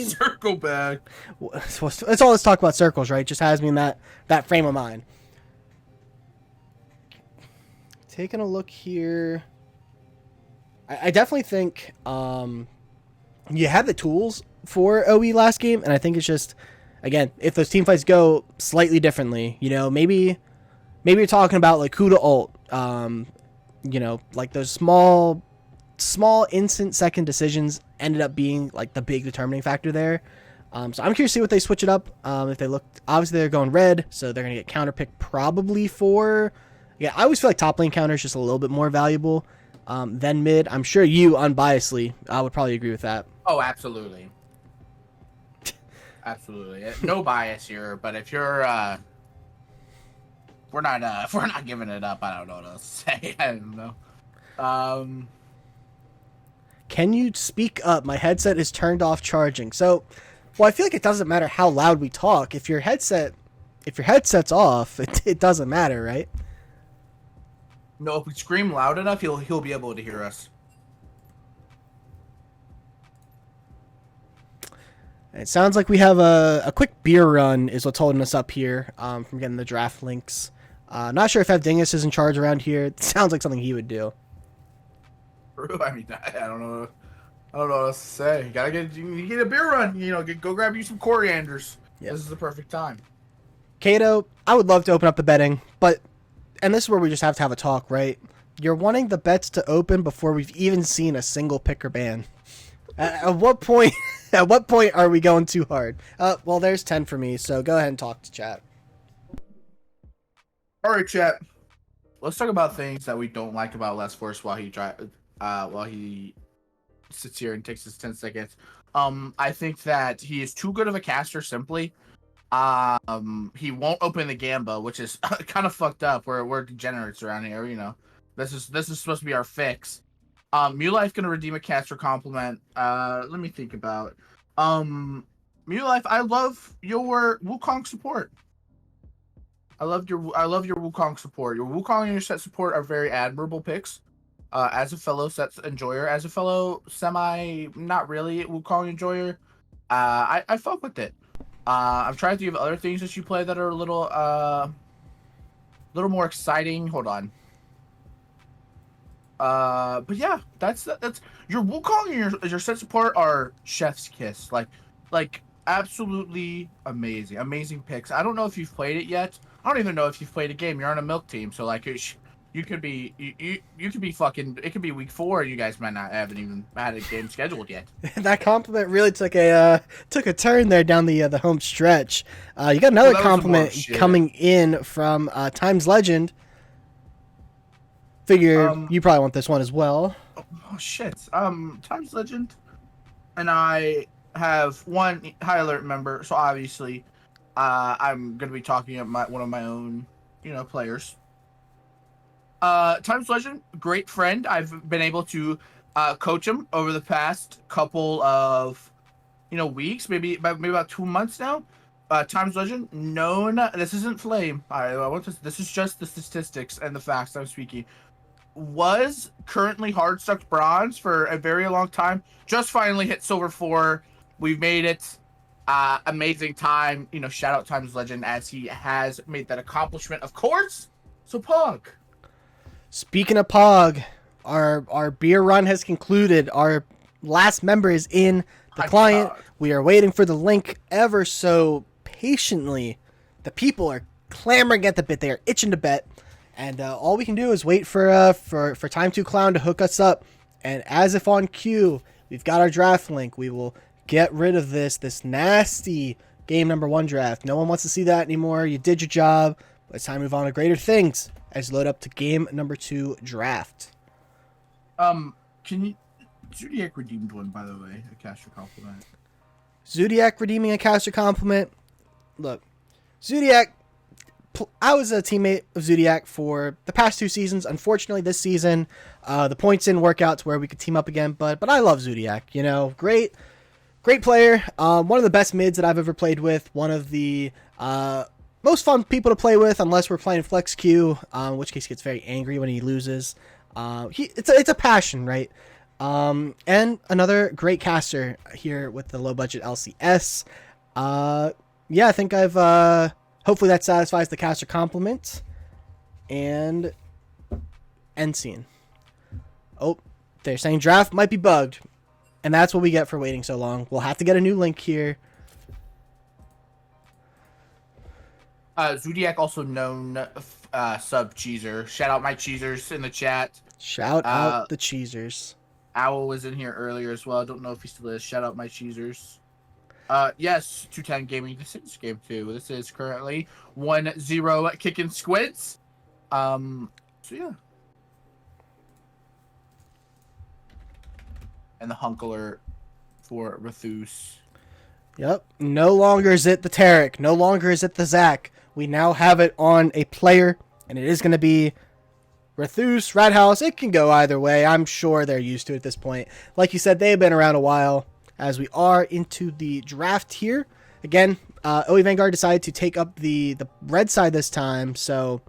Circle back. It's all let's talk about circles, right? Just has me in that frame of mind. Taking a look here, I definitely think you had the tools for OE last game, and I think it's just, again, if those team fights go slightly differently, you know, maybe you're talking about like who to ult, you know, like those small instant second decisions ended up being like the big determining factor there. So I'm curious to see what they switch it up. If they look, obviously they're going red, so they're gonna get counter picked probably for. Yeah, I always feel like top lane counter is just a little bit more valuable than mid. I'm sure you, unbiasedly, would probably agree with that. Oh, absolutely. Absolutely. No bias here, but if you're, if we're not giving it up, I don't know what else to say. I don't know. Can you speak up? My headset is turned off charging. So, well, I feel like it doesn't matter how loud we talk. If your headset's off, it doesn't matter, right? No, if we scream loud enough, he'll be able to hear us. It sounds like we have a quick beer run is what's holding us up here from getting the draft links. Not sure if Evdingus is in charge around here. It sounds like something he would do. I mean, I don't know. I don't know what else to say. You get a beer run. You know, go grab you some corianders. Yep. This is the perfect time. Kato, I would love to open up the betting, but, and this is where we just have to have a talk, right? You're wanting the bets to open before we've even seen a single pick or ban. At what point? At what point are we going too hard? Well, there's 10 for me, so go ahead and talk to chat. All right, chat. Let's talk about things that we don't like about Les Force while he sits here and takes his 10 seconds. I think that he is too good of a caster. Simply, he won't open the Gamba, which is kind of fucked up. We're degenerates around here, you know. This is supposed to be our fix. Life gonna redeem a caster compliment. Let me think about. Life, I love your Wukong support. I love your Wukong support. Your Wukong and your set support are very admirable picks. As a fellow set enjoyer, as a fellow not really Wukong enjoyer, I fuck with it. I'm trying to think of other things that you play that are a little more exciting. Hold on. But yeah, that's your Wukong and your set support are chef's kiss. Like absolutely amazing picks. I don't know if you've played it yet. I don't even know if you've played a game. You're on a milk team, so like you could be you could be fucking. It could be week 4. And you guys might not haven't even had a game scheduled yet. That compliment really took a turn there down the home stretch. You got another compliment coming in from Times Legend. Figure you probably want this one as well. Oh shit. Times Legend and I have one high alert member, so obviously I'm gonna be talking about one of my own, players. Times Legend, great friend. I've been able to coach him over the past couple of weeks, maybe about 2 months now. Times Legend, known. This isn't flame. This is just the statistics and the facts I'm speaking. Was currently hard stuck bronze for a very long time. Just finally hit silver 4. We've made it. Amazing time. Shout out Times Legend as he has made that accomplishment, of course. So Pog. Speaking of Pog, our beer run has concluded. Our last member is in the client. We are waiting for the link ever so patiently. The people are clamoring at the bit. They are itching to bet. And all we can do is wait for Time to Clown to hook us up. And as if on cue, we've got our draft link. We will get rid of this nasty game number 1 draft. No one wants to see that anymore. You did your job. But it's time to move on to greater things as you load up to game number 2 draft. Can you... Zodiac redeemed one, by the way. A caster compliment. Zodiac redeeming a caster compliment. Look, Zodiac... I was a teammate of Zodiac for the past 2 seasons. Unfortunately, this season, the points didn't work out to where we could team up again. But I love Zodiac. Great player. One of the best mids that I've ever played with. One of the most fun people to play with, unless we're playing Flex Q, in which case he gets very angry when he loses. It's a passion, right? And another great caster here with the low budget LCS. Yeah, I think I've. Hopefully that satisfies the caster compliment. And end scene. Oh, they're saying draft might be bugged. And that's what we get for waiting so long. We'll have to get a new link here. Zodiac, also known sub Cheeser. Shout out my Cheesers in the chat. Shout out the Cheesers. Owl was in here earlier as well. I don't know if he still is. Shout out my Cheesers. Yes, 210 Gaming. This is game 2. This is currently 1-0 Kickin Squids. So yeah. And the hunk alert for Rathus. Yep. No longer is it the Tarek. No longer is it the Zach. We now have it on a player, and it is going to be Rathus, Radhouse. It can go either way. I'm sure they're used to it at this point. Like you said, they've been around a while. As we are into the draft here. Again, OE Vanguard decided to take up the red side this time, so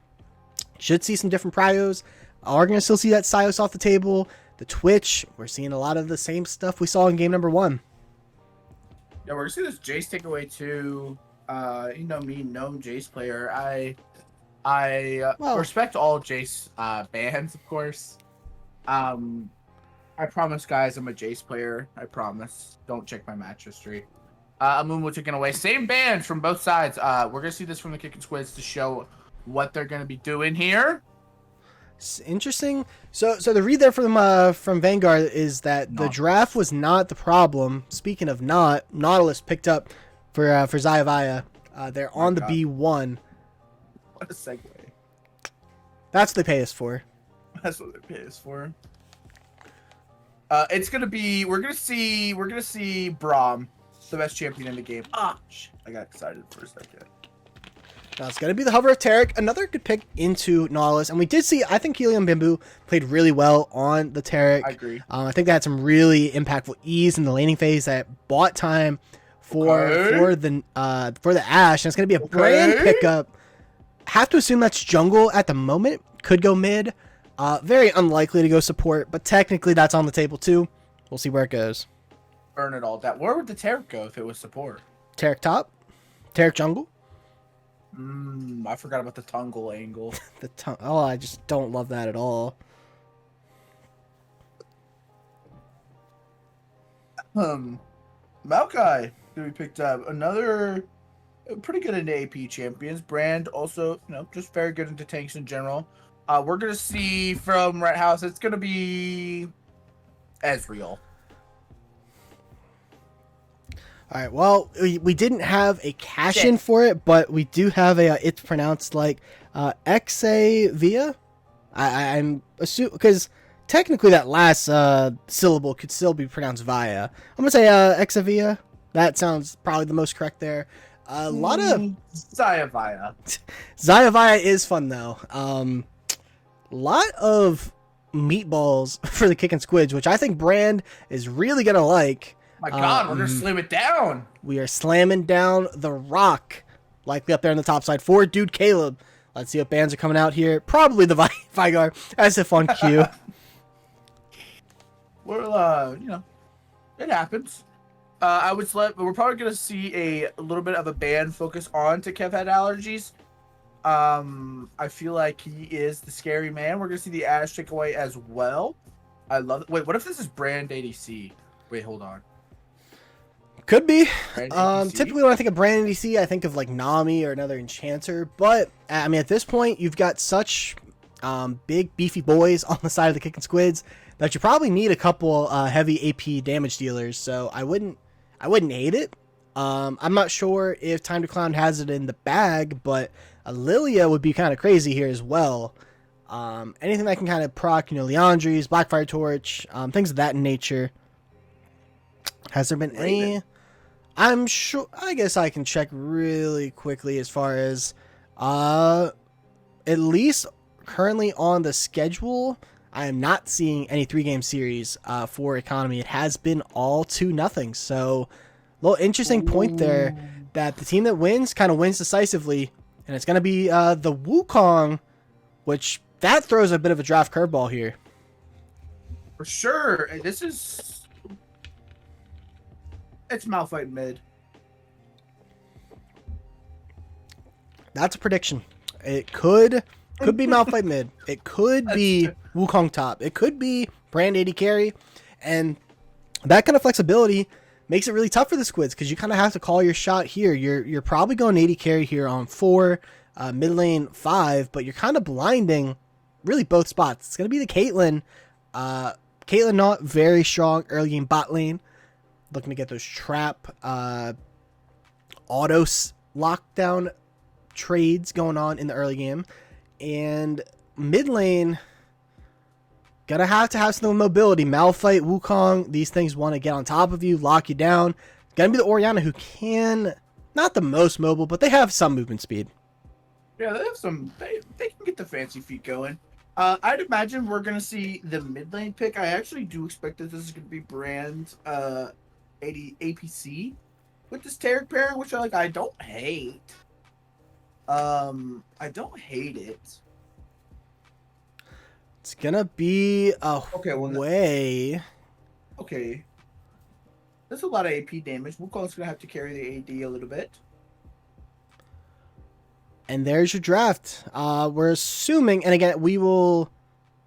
should see some different prios. Are going to still see that Sios off the table. The Twitch, we're seeing a lot of the same stuff we saw in game number 1. Yeah, we're going to see this Jace takeaway too. Me, gnome Jace player. I respect all Jace bans, of course. I promise, guys, I'm a Jace player. I promise. Don't check my match history. Amumu taken away. Same bans from both sides. We're gonna see this from the Kickin Squids to show what they're gonna be doing here. It's interesting. So the read there from Vanguard is that the draft was not the problem. Speaking of not, Nautilus picked up for Zayavaya. They're on the B1. What a segue. That's what they pay us for. That's what they pay us for. It's gonna be. We're gonna see Braum, the best champion in the game. Ah, I got excited for a second. Now it's going to be the Hover of Tarek, another good pick into Nautilus. And we did see, I think Helium Bamboo played really well on the Tarek. I agree. I think they had some really impactful E's in the laning phase that bought time for the Ashe. And it's going to be a brand pickup. Have to assume that's jungle at the moment. Could go mid. Very unlikely to go support, but technically that's on the table too. We'll see where it goes. Burn it all down. Where would the Tarek go if it was support? Tarek top? Tarek jungle? I forgot about the Tungle angle. I just don't love that at all. Maokai, who we picked up, another pretty good into AP champions. Brand also, just very good into tanks in general. We're gonna see from Red House. It's gonna be Ezreal. All right, well, we didn't have a cash-in for it, but we do have it's pronounced like Exavia. I'm assuming, because technically that last syllable could still be pronounced via. I'm going to say Exavia. That sounds probably the most correct there. A lot of... Zayavaya. Zayavaya is fun, though. A lot of meatballs for the Kickin Squids, which I think Brand is really going to like. My God, we're going to slam it down. We are slamming down the rock. Likely up there on the top side for Dude Caleb. Let's see what bands are coming out here. Probably the Vanguard, as if on cue. Well, it happens. We're probably going to see a little bit of a ban focus on to Kev had allergies. I feel like he is the scary man. We're going to see the Ashe takeaway as well. I love it. Wait, what if this is Brand ADC? Wait, hold on. Could be. Typically when I think of Brand ADC, I think of like Nami or another Enchanter. But, I mean, at this point, you've got such big, beefy boys on the side of the Kickin Squids that you probably need a couple heavy AP damage dealers. So I wouldn't hate it. I'm not sure if Time to Clown has it in the bag, but a Lilia would be kind of crazy here as well. Anything that can kind of proc, Leandries, Blackfire Torch, things of that nature. Has there been any... I'm sure... I guess I can check really quickly as far as... at least currently on the schedule, I am not seeing any 3-game series for Economy. It has been all 2-0. So, a little interesting point there that the team that wins kind of wins decisively. And it's going to be the Wukong, which that throws a bit of a draft curveball here. For sure. This is... It's Malphite mid. That's a prediction. It could be Malphite mid. It could be Wukong top. It could be Brand 80 carry. And that kind of flexibility makes it really tough for the Squids because you kind of have to call your shot here. You're probably going 80 carry here on 4, mid lane 5, but you're kind of blinding really both spots. It's going to be the Caitlyn. Caitlyn not very strong early game bot lane. Looking to get those trap auto lockdown trades going on in the early game. And mid lane, gonna have to have some mobility. Malphite, Wukong, these things want to get on top of you, lock you down. Gonna be the Orianna who can, not the most mobile, but they have some movement speed. Yeah, they have some, they can get the fancy feet going. I'd imagine we're gonna see the mid lane pick. I actually do expect that this is gonna be Brand 80 APC with this Tarek pairing, which I don't hate. I don't hate it. It's gonna be a way. Okay. There's a lot of AP damage. Wukong's gonna have to carry the AD a little bit. And there's your draft. We're assuming, and again, we will,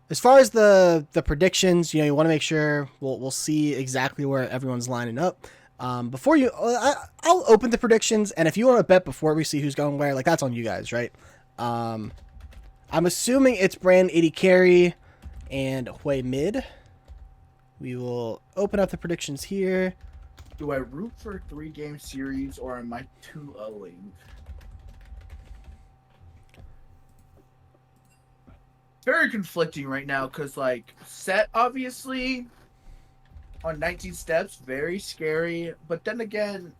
as far as the predictions, you want to make sure we'll see exactly where everyone's lining up. Before you, I'll open the predictions, and if you want to bet before we see who's going where, like that's on you guys, right? I'm assuming it's Brand 80 carry and Hui mid. We will open up the predictions here. Do I root for a 3-game series or am I 2-0-ing? Very conflicting right now because, like, Set obviously on 19 steps, very scary. But then again,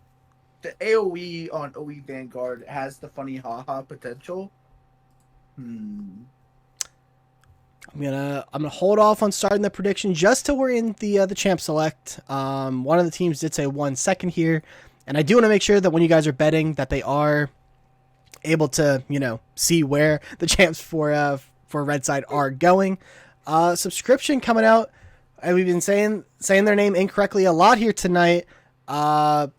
the AoE on OE Vanguard has the funny haha potential. I'm gonna hold off on starting the prediction just till we're in the champ select. One of the teams did say 1 second here, and I do want to make sure that when you guys are betting that they are able to see where the champs for Red Side are going. Subscription coming out, and we've been saying their name incorrectly a lot here tonight. Zayavaya.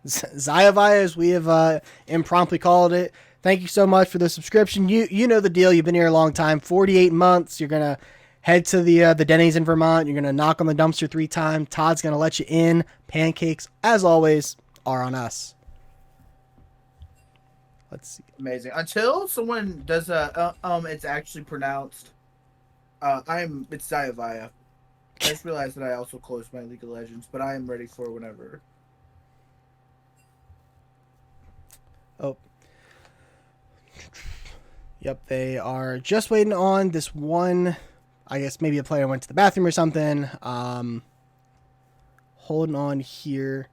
Zayavaya, as we have impromptu called it. Thank you so much for the subscription. You know the deal. You've been here a long time. 48 months. You're gonna head to the Denny's in Vermont. You're gonna knock on the dumpster 3 times. Todd's gonna let you in. Pancakes, as always, are on us. Let's see. Amazing. Until someone does it's actually pronounced. It's Zayavaya. I just realized that I also closed my League of Legends, but I am ready for whenever. Oh. Yep, they are just waiting on this one. I guess maybe a player went to the bathroom or something. Holding on here.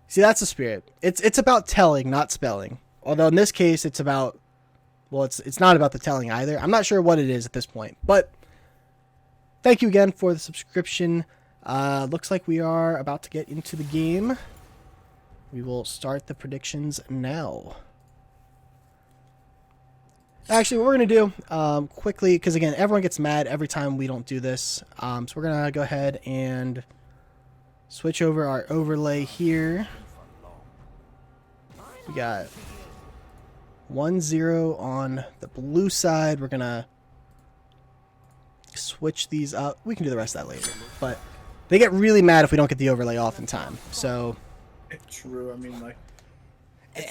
See, that's the spirit. It's about telling, not spelling. Although in this case, it's about, well, it's not about the telling either. I'm not sure what it is at this point. But thank you again for the subscription. Looks like we are about to get into the game. We will start the predictions now. Actually, what we're going to do quickly, because again, everyone gets mad every time we don't do this. So we're going to go ahead and switch over our overlay here. We got 1-0 on the blue side. We're going to switch these up. We can do the rest of that later. But they get really mad if we don't get the overlay off in time. So, true. I mean, like,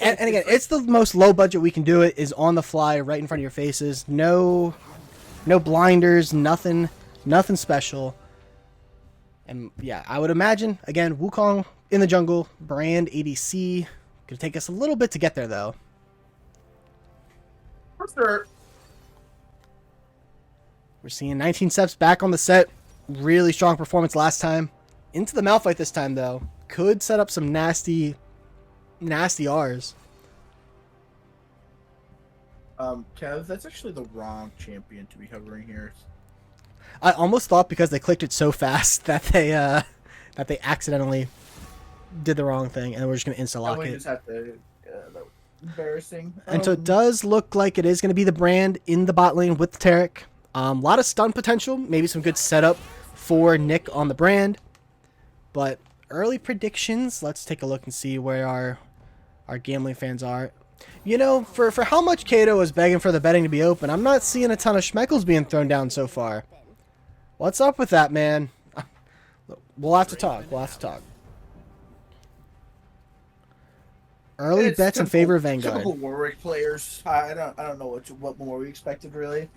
and again, it's the most low budget we can do it, is on the fly, right in front of your faces. No blinders, nothing special. And yeah, I would imagine, again, Wukong in the jungle, Brand ADC. Gonna take us a little bit to get there, though. for sure. We're seeing 19 steps back on the set. Really strong performance last time. Into the Malphite this time, though. Could set up some nasty R's. Kev, that's actually the wrong champion to be hovering here. I almost thought because they clicked it so fast that they accidentally did the wrong thing, and we're just gonna insta lock it. Just have to, that was embarrassing. And so it does look like it is going to be the Brand in the bot lane with the Taric. A lot of stun potential, maybe some good setup for Nick on the Brand. But early predictions, let's take a look and see where our gambling fans are. For how much Kato was begging for the betting to be open, I'm not seeing a ton of schmeckles being thrown down so far. What's up with that, man? We'll have to talk. Early bets in favor of Vanguard. Typical Warwick players. I don't know what more we expected, really.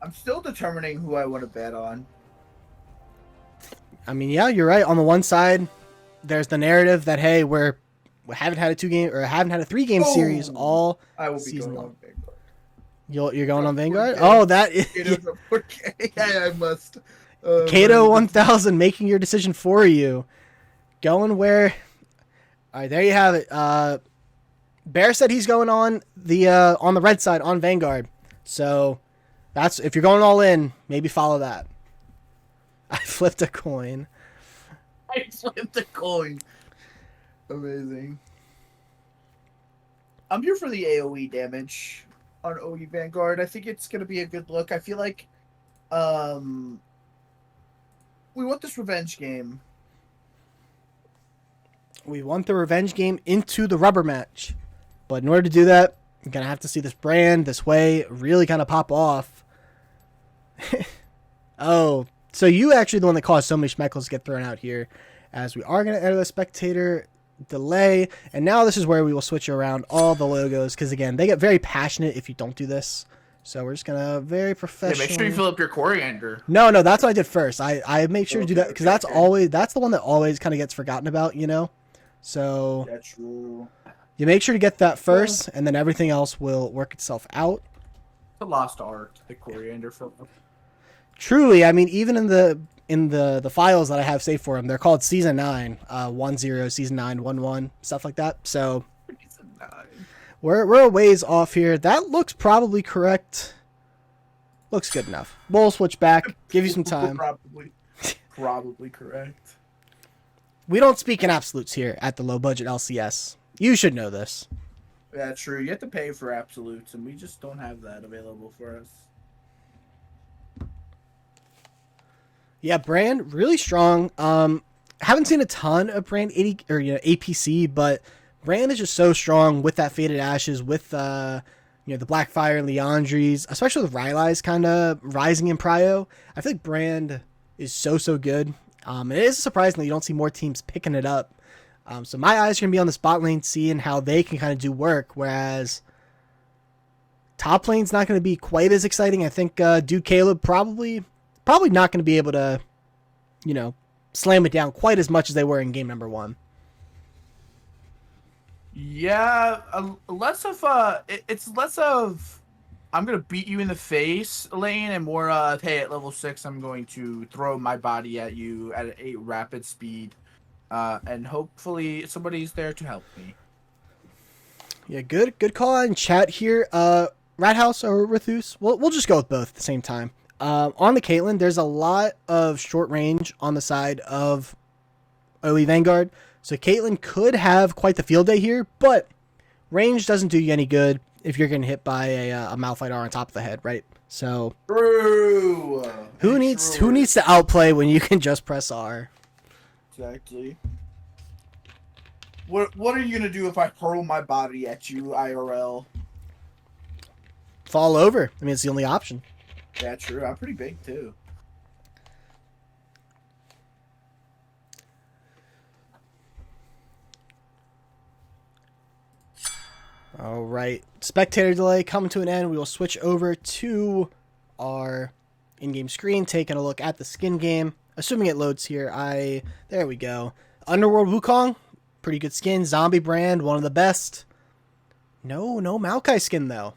I'm still determining who I want to bet on. I mean, yeah, you're right. On the one side, there's the narrative that, hey, we haven't had a 2-game or haven't had a 3-game series all I will be season going long. on Vanguard. You're going on Vanguard? Oh, that is... Yeah, I must. Kato 1000 making your decision for you. Going where... All right, there you have it. Bear said he's going on the red side on Vanguard. So that's, if you're going all in, maybe follow that. I flipped a coin. I flipped a coin. Amazing. I'm here for the AoE damage on OE Vanguard. I think it's going to be a good look. I feel like we want this revenge game. We want the revenge game into the rubber match. But in order to do that, You're going to have to see this brand, this way, really kind of pop off. Oh, so you actually the one that caused so many schmeckles to get thrown out here, as we are going to enter the spectator delay. And now this is where we will switch around all the logos, because again, they get very passionate if you don't do this. So we're just going to very professional. Yeah, make sure you fill up your coriander. No, that's what I did first. I make sure to do that, because that's the one that always kind of gets forgotten about, you know? So That's true. you make sure to get that first, and then everything else will work itself out. The lost art, the coriander fill up. Truly, I mean, even in the files that I have saved for them, they're called Season 9, 10, Season 9, 11, stuff like that. So we're a ways off here. That looks probably correct. Looks good enough. We'll switch back. Give you some time. Probably correct. We don't speak in absolutes here at the low budget LCS. You should know this. Yeah, true. You have to pay for absolutes, and we just don't have that available for us. Yeah, brand really strong. Haven't seen a ton of brand 80 or APC, but brand is just so strong with that Faded Ashes, with the Blackfire and Leandries, especially with Rylai's kind of rising in prio. I feel like brand is so good. It is surprising that you don't see more teams picking it up. So my eyes are gonna be on the spot lane, seeing how they can kind of do work, whereas top lane's not gonna be quite as exciting. I think Dude Caleb probably not going to be able to, slam it down quite as much as they were in game number 1. Yeah, it's less of I'm gonna beat you in the face lane, and more hey, at level 6 I'm going to throw my body at you at a rapid speed, and hopefully somebody's there to help me. Yeah, good call on chat here. Rathouse or Rithus? We'll just go with both at the same time. On the Caitlyn, there's a lot of short range on the side of OE Vanguard. So Caitlyn could have quite the field day here, but range doesn't do you any good if you're getting hit by a Malphite R on top of the head, right? So True. Who needs to outplay when you can just press R? Exactly. What are you gonna do if I hurl my body at you IRL? Fall over. I mean, it's the only option. Yeah, true. I'm pretty big, too. All right. Spectator delay coming to an end. We will switch over to our in-game screen, taking a look at the skin game. Assuming it loads here. There we go. Underworld Wukong. Pretty good skin. Zombie brand. One of the best. No Maokai skin, though.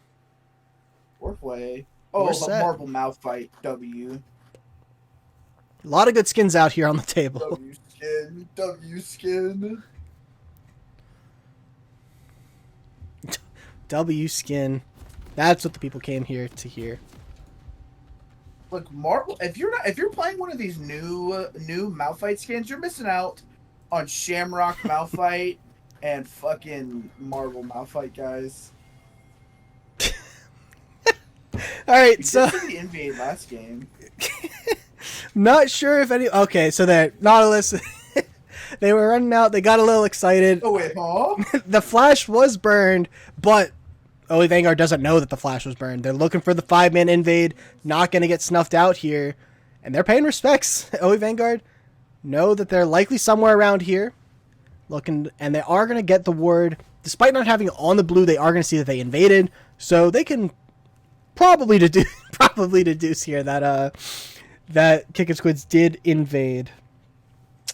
Fourth way. Oh, the Marble Malphite W. A lot of good skins out here on the table. W skin. W skin. That's what the people came here to hear. Look, Marble. If you're playing one of these new Malphite skins, you're missing out on Shamrock Malphite and fucking Marble Malphite, guys. All right, so the invade last game. Not sure if any. Okay, so there, Nautilus. They were running out. They got a little excited. Oh wait, huh? The flash was burned, but OE Vanguard doesn't know that the flash was burned. They're looking for the 5-man invade. Not going to get snuffed out here, and they're paying respects. OE Vanguard know that they're likely somewhere around here, looking, and they are going to get the word. Despite not having it on the blue, they are going to see that they invaded, so they can probably deduce here that Kickin Squids did invade.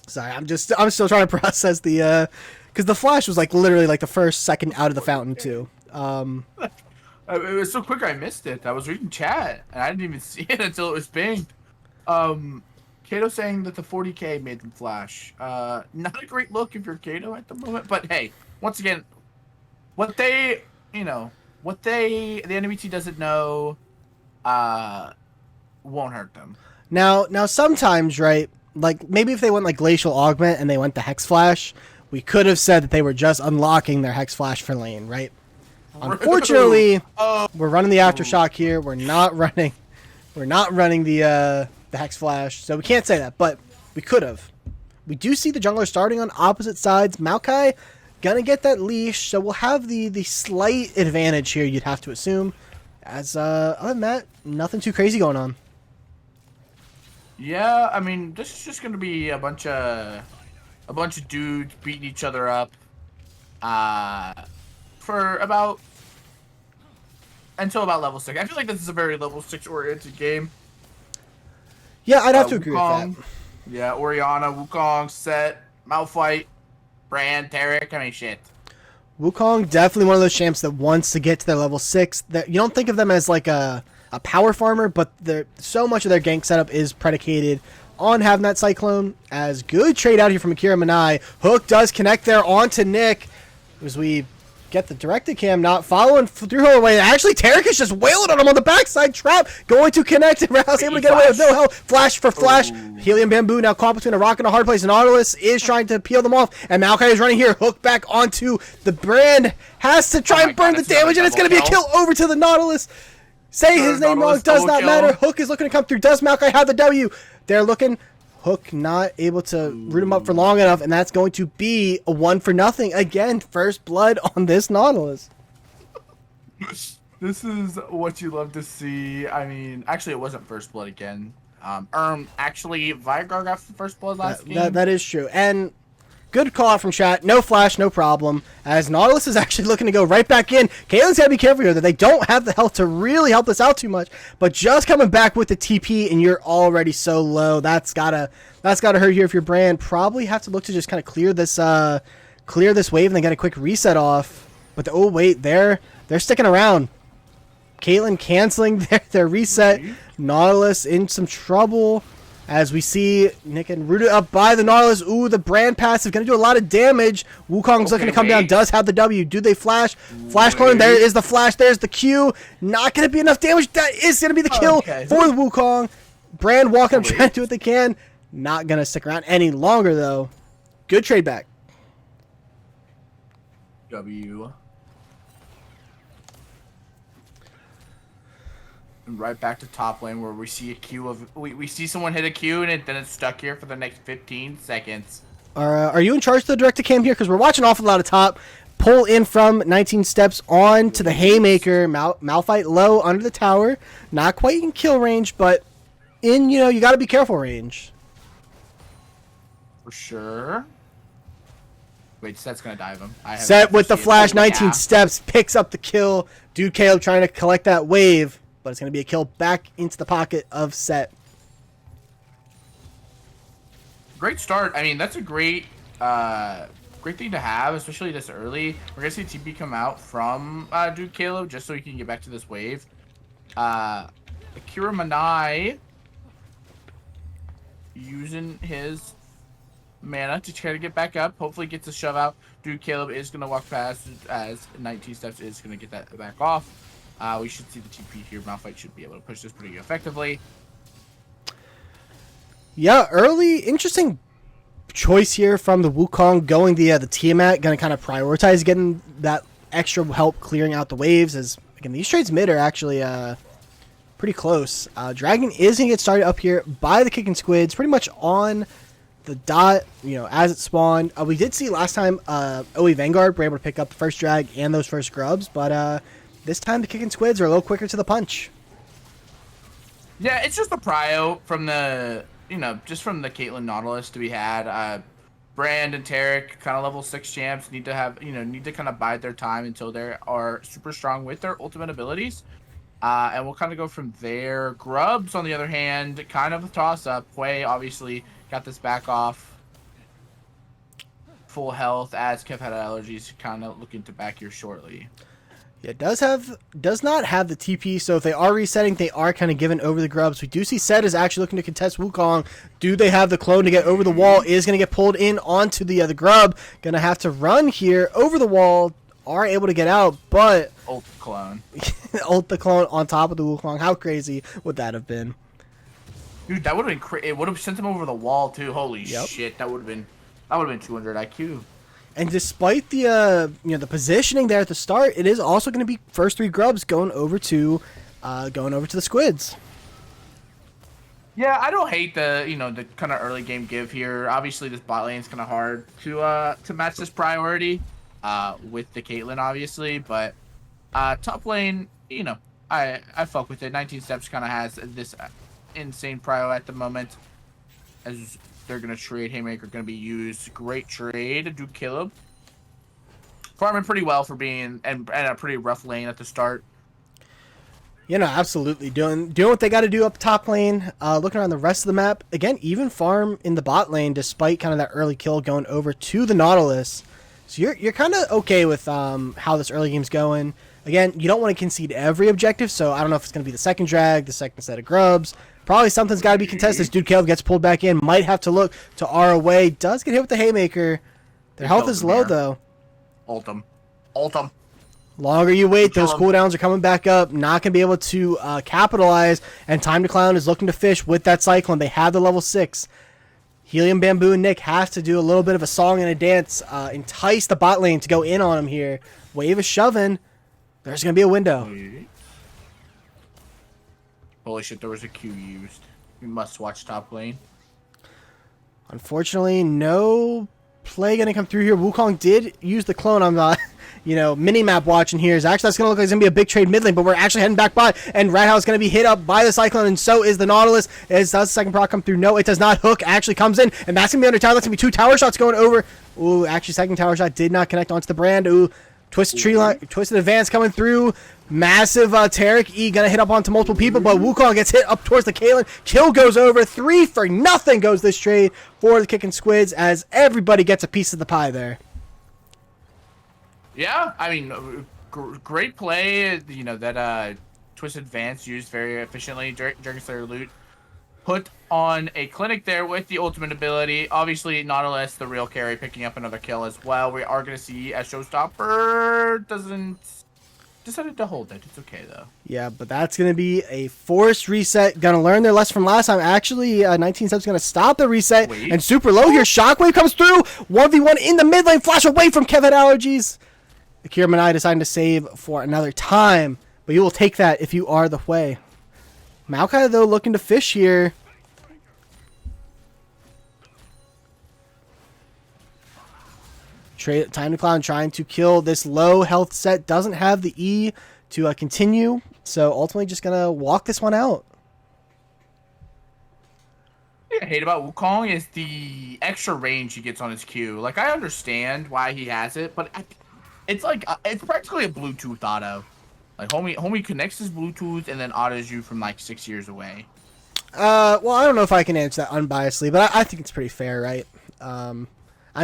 Sorry, I'm still trying to process the because the flash was like literally like the first second out of the fountain too. It was so quick I missed it. I was reading chat and I didn't even see it until it was pinged. Kato saying that the 40k made them flash. Not a great look if you're Kato at the moment, but hey, once again, the enemy team doesn't know won't hurt them. Now sometimes, right, like maybe if they went like Glacial Augment and they went the Hex Flash, we could have said that they were just unlocking their Hex Flash for lane, right? Unfortunately, we're running the Aftershock here. We're not running the Hex Flash, so we can't say that, but we could have. We do see the jungler starting on opposite sides. Maokai gonna get that leash, so we'll have the slight advantage here, you'd have to assume. As other than that, nothing too crazy going on. Yeah, I mean, this is just gonna be a bunch of dudes beating each other up, for about until about level 6. I feel like this is a very level 6 oriented game. Yeah, I'd have to agree with that. Yeah, Orianna, Wukong, Set, Malphite, Brand, Tarek. I mean, shit. Wukong, definitely one of those champs that wants to get to their level 6. That you don't think of them as like a power farmer, but so much of their gank setup is predicated on having that Cyclone. As good trade out here from Akira Manai. Hook does connect there onto Nick. As we get the directed cam, not following through her away. Actually, Tarek is just wailing on him on the backside. Trap going to connect. And Rouse able to get away with no help. Flash for flash. Ooh. Helium Bamboo now caught between a rock and a hard place. Nautilus is trying to peel them off. And Maokai is running here. Hook back onto the Brand. Has to try and burn the damage. And it's going to be a kill over to the Nautilus. Say his name wrong. Does not matter. Hook is looking to come through. Does Maokai have the W? They're looking. Hook not able to root him up for long enough, and that's going to be a 1-0. Again, first blood on this Nautilus. This is what you love to see. I mean, actually, it wasn't first blood again. Actually, Vanguard got first blood last game. That is true. And good call out from chat. No flash, no problem. As Nautilus is actually looking to go right back in. Caitlin's got to be careful here that they don't have the health to really help this out too much. But just coming back with the TP and you're already so low, that's gotta hurt here if your Brand. Probably have to look to just kind of clear this wave and then get a quick reset off. But oh wait, they're sticking around. Caitlyn canceling their reset. Nautilus in some trouble. As we see Nick and rooted up by the Nautilus. Ooh, the Brand passive going to do a lot of damage. Wukong's looking to come down. Does have the W. Do they flash? Flash clone. There is the flash. There's the Q. Not going to be enough damage. That is going to be the kill for the Wukong. Brand walking up, trying to do what they can. Not going to stick around any longer, though. Good trade back. W. Right back to top lane where we see a queue of we see someone hit a queue and then it's stuck here for the next 15 seconds. Are you in charge of the directed cam here? Because we're watching awful lot of top. Pull in from 19 steps on to the Haymaker. Malphite low under the tower. Not quite in kill range, but in, you got to be careful range. For sure. Wait, Set's going to dive him. Set with the flash, 19 steps, picks up the kill. Dude Caleb trying to collect that wave. But it's going to be a kill back into the pocket of Set. Great start. I mean, that's a great thing to have, especially this early. We're going to see TP come out from Dude Caleb just so he can get back to this wave. Akira Manai using his mana to try to get back up. Hopefully gets a shove out. Dude Caleb is going to walk past as 19 steps is going to get that back off. We should see the TP here. Malphite should be able to push this pretty effectively. Yeah, early, interesting choice here from the Wukong going the Tiamat. Going to kind of prioritize getting that extra help clearing out the waves. As again, these trades mid are actually pretty close. Dragon is going to get started up here by the Kickin Squids, pretty much on the dot, as it spawned. We did see last time OE Vanguard were able to pick up the first drag and those first grubs, but this time the Kickin Squids are a little quicker to the punch. Yeah, it's just a prio from the, just from the Caitlyn Nautilus to be had. Brand and Tarek, kind of level 6 champs, need to kind of bide their time until they are super strong with their ultimate abilities. And we'll kind of go from there. Grubs, on the other hand, kind of a toss-up. Hwei obviously got this back off. Full health, as Kev had allergies, kind of looking to back here shortly. Yeah, does not have the TP, so if they are resetting, they are kind of given over the grubs. We do see Set is actually looking to contest Wukong. Do they have the clone to get over the wall? Is going to get pulled in onto the other grub. Going to have to run here over the wall. Are able to get out, but ult clone. Ult the clone on top of the Wukong. How crazy would that have been? Dude, that would have been it would have sent him over the wall too. Holy shit, that would have been 200 IQ. And despite the the positioning there at the start, it is also going to be first 3 grubs going over to the Squids. Yeah, I don't hate the the kind of early game give here. Obviously, this bot lane is kind of hard to match this priority. with the Caitlyn, obviously, but top lane, I fuck with it. 19 Steps kind of has this insane prio at the moment, as they're gonna trade Haymaker, gonna be used. Great trade, do kill him. Farming pretty well for being and a pretty rough lane at the start. Absolutely doing what they got to do up top lane. Looking around the rest of the map, again, even farm in the bot lane despite kind of that early kill going over to the Nautilus. So you're kind of okay with how this early game's going. Again, you don't want to concede every objective, so I don't know if it's going to be the second drag, the second set of grubs. Probably something's got to be contested. This dude Caleb gets pulled back in. Might have to look to ROA. Does get hit with the Haymaker. Their health is low, though. Ult him. Longer you wait, those cooldowns are coming back up. Not going to be able to capitalize. And Time to Clown is looking to fish with that Cyclone. They have the level 6. Helium, Bamboo, and Nick have to do a little bit of a song and a dance. Entice the bot lane to go in on him here. Wave is shoving. There's going to be a window. Holy shit, there was a Q used. We must watch top lane. Unfortunately, no play going to come through here. Wukong did use the clone on the, mini-map watching here. Actually, that's going to look like it's going to be a big trade mid lane, but we're actually heading back by, and Red House is going to be hit up by the Cyclone, and so is the Nautilus. Does the second proc come through? No, it does not. Hook actually comes in, and that's going to be under tower. That's going to be 2 tower shots going over. Ooh, actually, second tower shot did not connect onto the brand. Ooh, twisted tree line, twisted advance coming through. Massive Tarek E gonna hit up onto multiple people, but Wukong gets hit up towards the Caitlyn. Kill goes over. 3-0 goes this trade for the Kickin Squids, as everybody gets a piece of the pie there. Yeah, I mean, great play. That twisted advance used very efficiently. Dragon Slayer loot put on a clinic there with the ultimate ability. Obviously, Nautilus, the real carry, picking up another kill as well. We are going to see a Showstopper decided to hold it. It's okay, though. Yeah, but that's going to be a forced reset. Going to learn their lesson from last time. Actually, 19 Steps going to stop the reset. Wait. And super low here. Shockwave comes through. 1v1 in the mid lane. Flash away from Kevin Allergies. Akira Manai deciding to save for another time. But you will take that if you are the Hui. Maokai, though, looking to fish here. Time to Clown trying to kill this low health set. Doesn't have the E to continue. So ultimately just going to walk this one out. What I hate about Wukong is the extra range he gets on his Q. Like, I understand why he has it, but it's like, it's practically a Bluetooth auto. Like, homie connects his Bluetooth and then autos you from like 6 years away. Well, I don't know if I can answer that unbiasedly, but I think it's pretty fair, right? I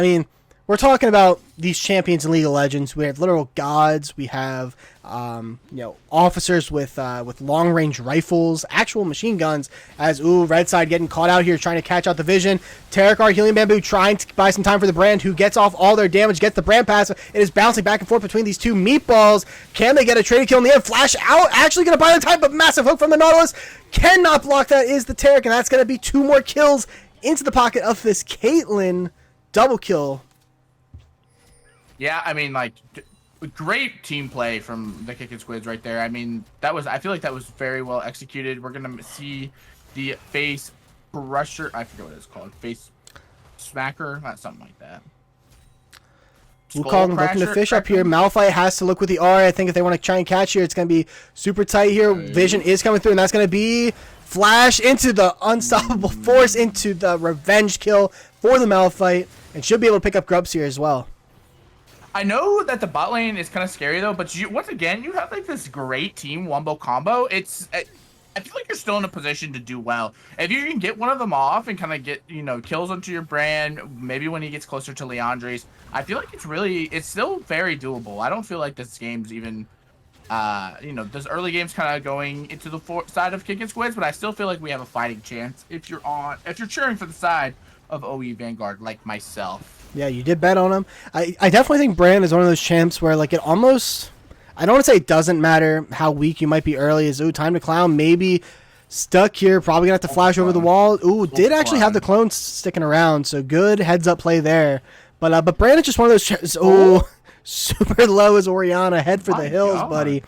mean, we're talking about these champions in League of Legends. We have literal gods. We have, officers with long-range rifles, actual machine guns. As Red Side getting caught out here, trying to catch out the vision. Terakar, Healing Bamboo, trying to buy some time for the brand, who gets off all their damage, gets the brand pass. It is bouncing back and forth between these two meatballs. Can they get a traded kill in the end? Flash out, actually going to buy the time, but massive hook from the Nautilus. Cannot block that is the Tarik, and that's going to be 2 more kills into the pocket of this Caitlyn. Double kill. Yeah, I mean, like, great team play from the Kickin Squids right there. I mean, I feel like that was very well executed. We're going to see the face crusher. I forget what it's called. Face smacker? Not something like that. Wukong looking to fish up here. Malphite has to look with the R. I think if they want to try and catch here, it's going to be super tight here. Vision is coming through, and that's going to be flash into the unstoppable force, into the revenge kill for the Malphite, and should be able to pick up grubs here as well. I know that the bot lane is kind of scary, though, but once again, you have like this great team wombo combo. I feel like you're still in a position to do well. If you can get one of them off and kind of get, kills onto your brand, maybe when he gets closer to Leandre's, I feel like it's still very doable. I don't feel like this game's even, this early game's kind of going into the side of Kickin Squids, but I still feel like we have a fighting chance if you're cheering for the side of OE Vanguard like myself. Yeah, you did bet on him. I definitely think Brand is one of those champs where, like, it almost... I don't want to say it doesn't matter how weak you might be early. Is Time to Clown maybe stuck here. Probably going to have to flash over the wall. Did actually have the clone sticking around, so good heads-up play there. But Brand is just one of those champs... super low as Oriana. Head for the hills, buddy.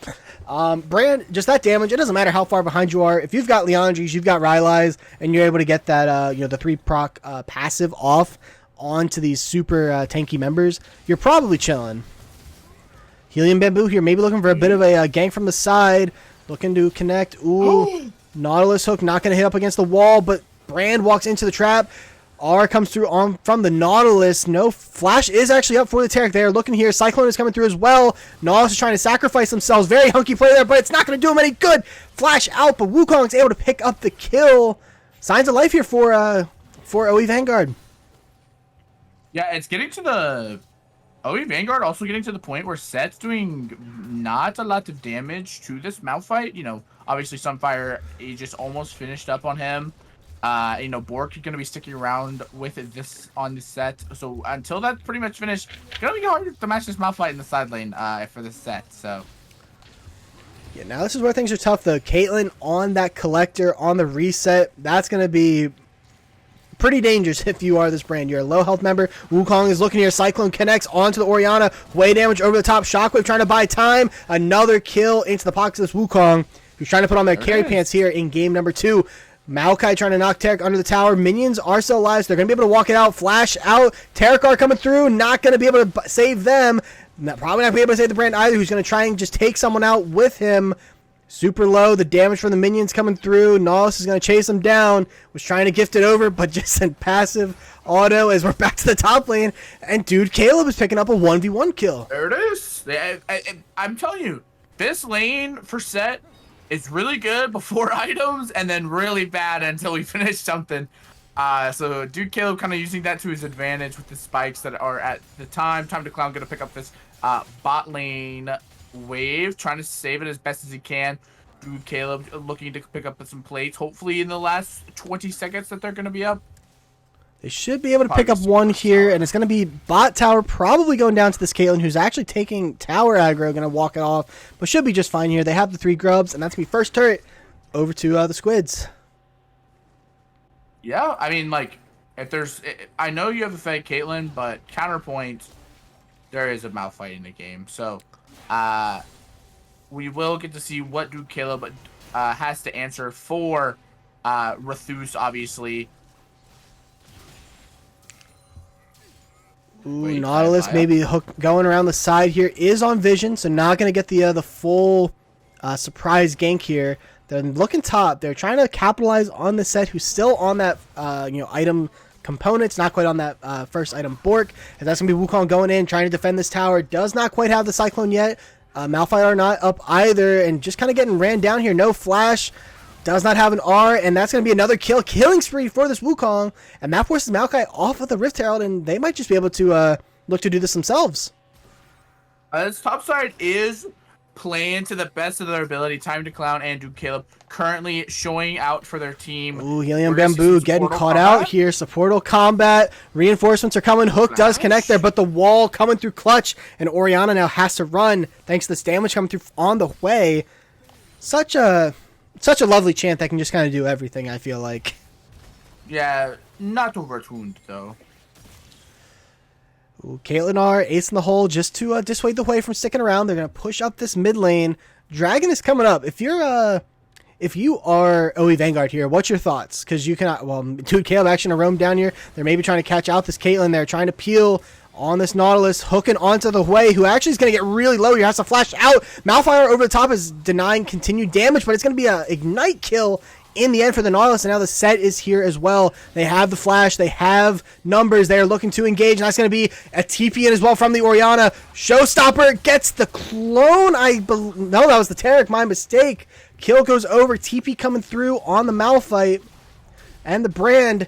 Brand, just that damage. It doesn't matter how far behind you are. If you've got Leandres, you've got Rylai's, and you're able to get that, the 3 proc passive off onto these super tanky members, you're probably chilling. Helium Bamboo here, maybe looking for a bit of a gank from the side. Looking to connect. Ooh, Nautilus hook not going to hit up against the wall, but Brand walks into the trap. R comes through on from the Nautilus. No, Flash is actually up for the Taric there. Looking here, Cyclone is coming through as well. Nautilus is trying to sacrifice themselves. Very hunky play there, but it's not going to do them any good. Flash out, but Wukong's able to pick up the kill. Signs of life here for OE Vanguard. Yeah, it's getting to the OE Vanguard also getting to the point where Set's doing not a lot of damage to this Malphite. You know, obviously Sunfire, he just almost finished up on him. You know, Bork is going to be sticking around with this on this set. So until that's pretty much finished, it's going to be hard to match this Malphite in the side lane for this set. So yeah, now this is where things are tough though. Caitlyn on that collector on the reset. That's going to be pretty dangerous if you are this Brand. You're a low health member. Wukong is looking here. Cyclone connects onto the Orianna. Way damage over the top. Shockwave trying to buy time. Another kill into the pockets of this Wukong, who's trying to put on their carry pants here in game number 2. Maokai trying to knock Taric under the tower. Minions are still alive, so they're going to be able to walk it out. Flash out. Taric coming through. Not going to be able to save them. Probably not going to be able to save the Brand either, who's going to try and just take someone out with him. Super low. The damage from the minions coming through. Nautilus is going to chase him down. Was trying to gift it over, but just sent passive auto as we're back to the top lane. And dude, Caleb is picking up a 1v1 kill. There it is. I'm telling you, this lane for Set is really good before items and then really bad until we finish something. So dude Caleb kind of using that to his advantage with the spikes that are at the time. Time to Clown going to pick up this bot lane wave, trying to save it as best as he can. Dude Caleb looking to pick up some plates, hopefully in the last 20 seconds that they're going to be up. They should be able to pick up one here, and it's going to be bot tower probably going down to this Caitlyn, who's actually taking tower aggro, going to walk it off, but should be just fine here. They have the 3 grubs, and that's going to be first turret over to the Squids. Yeah, I mean, like, if there's... I know you have a fake Caitlyn, but counterpoint, there is a Malphite in the game. So, we will get to see what Dude Caleb has to answer for Rathus, obviously. Ooh, Nautilus maybe hook going around the side here is on vision, so not going to get the full surprise gank here. They're looking top. They're trying to capitalize on the Set, who's still on that item components, not quite on that first item Bork. And that's going to be Wukong going in, trying to defend this tower. Does not quite have the Cyclone yet. Malphite are not up either, and just kind of getting ran down here. No flash. Does not have an R, and that's going to be another killing spree for this Wukong, and that forces Maokai off of the Rift Herald, and they might just be able to look to do this themselves. This top side is playing to the best of their ability. Time to Clown and Dude Caleb currently showing out for their team. Ooh, Helium Bamboo getting caught out here. Supportal combat. Reinforcements are coming. Hook does connect there, but the wall coming through clutch, and Orianna now has to run thanks to this damage coming through on the way. Such a lovely chant that can just kind of do everything, I feel like. Yeah, not overtuned, though. Ooh, Caitlyn R, ace in the hole just to dissuade the way from sticking around. They're going to push up this mid lane. Dragon is coming up. If you are OE Vanguard here, what's your thoughts? Because you cannot, well, dude, Caleb actually going to roam down here. They're maybe trying to catch out this Caitlyn. They're trying to peel on this Nautilus, hooking onto the Hui, who actually is going to get really low here. Has to flash out. Malfire over the top is denying continued damage, but it's going to be a ignite kill in the end for the Nautilus, and now the Set is here as well. They have the flash. They have numbers. They are looking to engage, and that's going to be a TP in as well from the Orianna. Showstopper gets the clone. No, that was the Taric. My mistake. Kill goes over. TP coming through on the Malphite, and the Brand.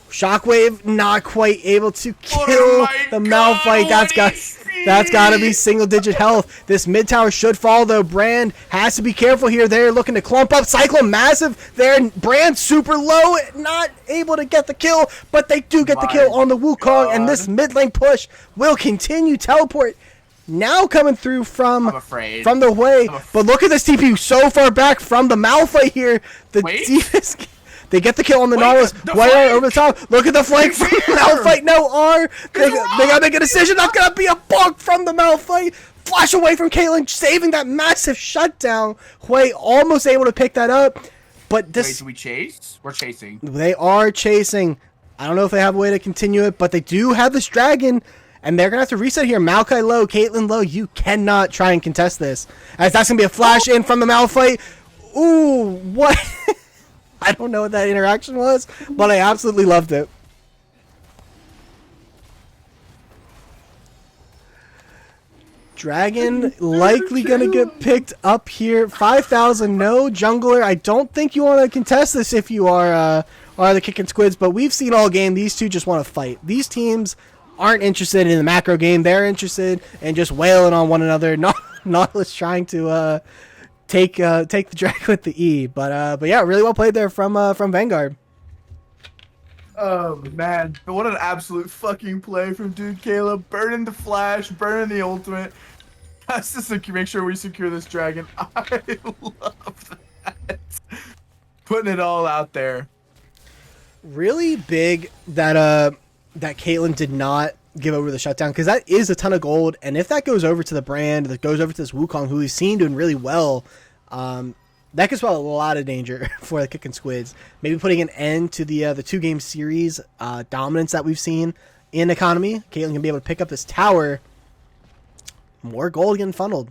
Shockwave not quite able to kill the Malphite. That's got to be single-digit health. This mid tower should fall, though. Brand has to be careful here. They're looking to clump up. Cyclone massive there. Brand super low. Not able to get the kill, but they do get the kill on the Wukong. And this mid lane push will continue. Teleport now coming through from the way. But look at this TP so far back from the Malphite here. The They get the kill on the Nautilus. Way over the top. Look at the flank from Malphite. No R. They got to make a decision. That's going to be a bonk from the Malphite. Flash away from Caitlyn, saving that massive shutdown. Hui almost able to pick that up. But this... Wait, do we chase? We're chasing. They are chasing. I don't know if they have a way to continue it, but they do have this dragon. And they're going to have to reset here. Maokai low, Caitlyn low. You cannot try and contest this. As that's going to be a flash in from the Malphite. Ooh, what? I don't know what that interaction was, but I absolutely loved it. Dragon likely going to get picked up here. 5,000, no jungler. I don't think you want to contest this if you are the Kickin Squids, but we've seen all game. These two just want to fight. These teams aren't interested in the macro game. They're interested in just wailing on one another. Nautilus trying to take the dragon with the E. But yeah, really well played there from Vanguard. Oh man, what an absolute fucking play from dude Caleb. Burning the flash, burning the ultimate. That's just to make sure we secure this dragon. I love that. Putting it all out there. Really big that that Caitlyn did not give over the shutdown, because that is a ton of gold, and if that goes over to the brand, that goes over to this Wukong, who we've seen doing really well, that could spell a lot of danger for the Kickin Squids. Maybe putting an end to the 2-game series dominance that we've seen in economy. Caitlyn can be able to pick up this tower. More gold getting funneled.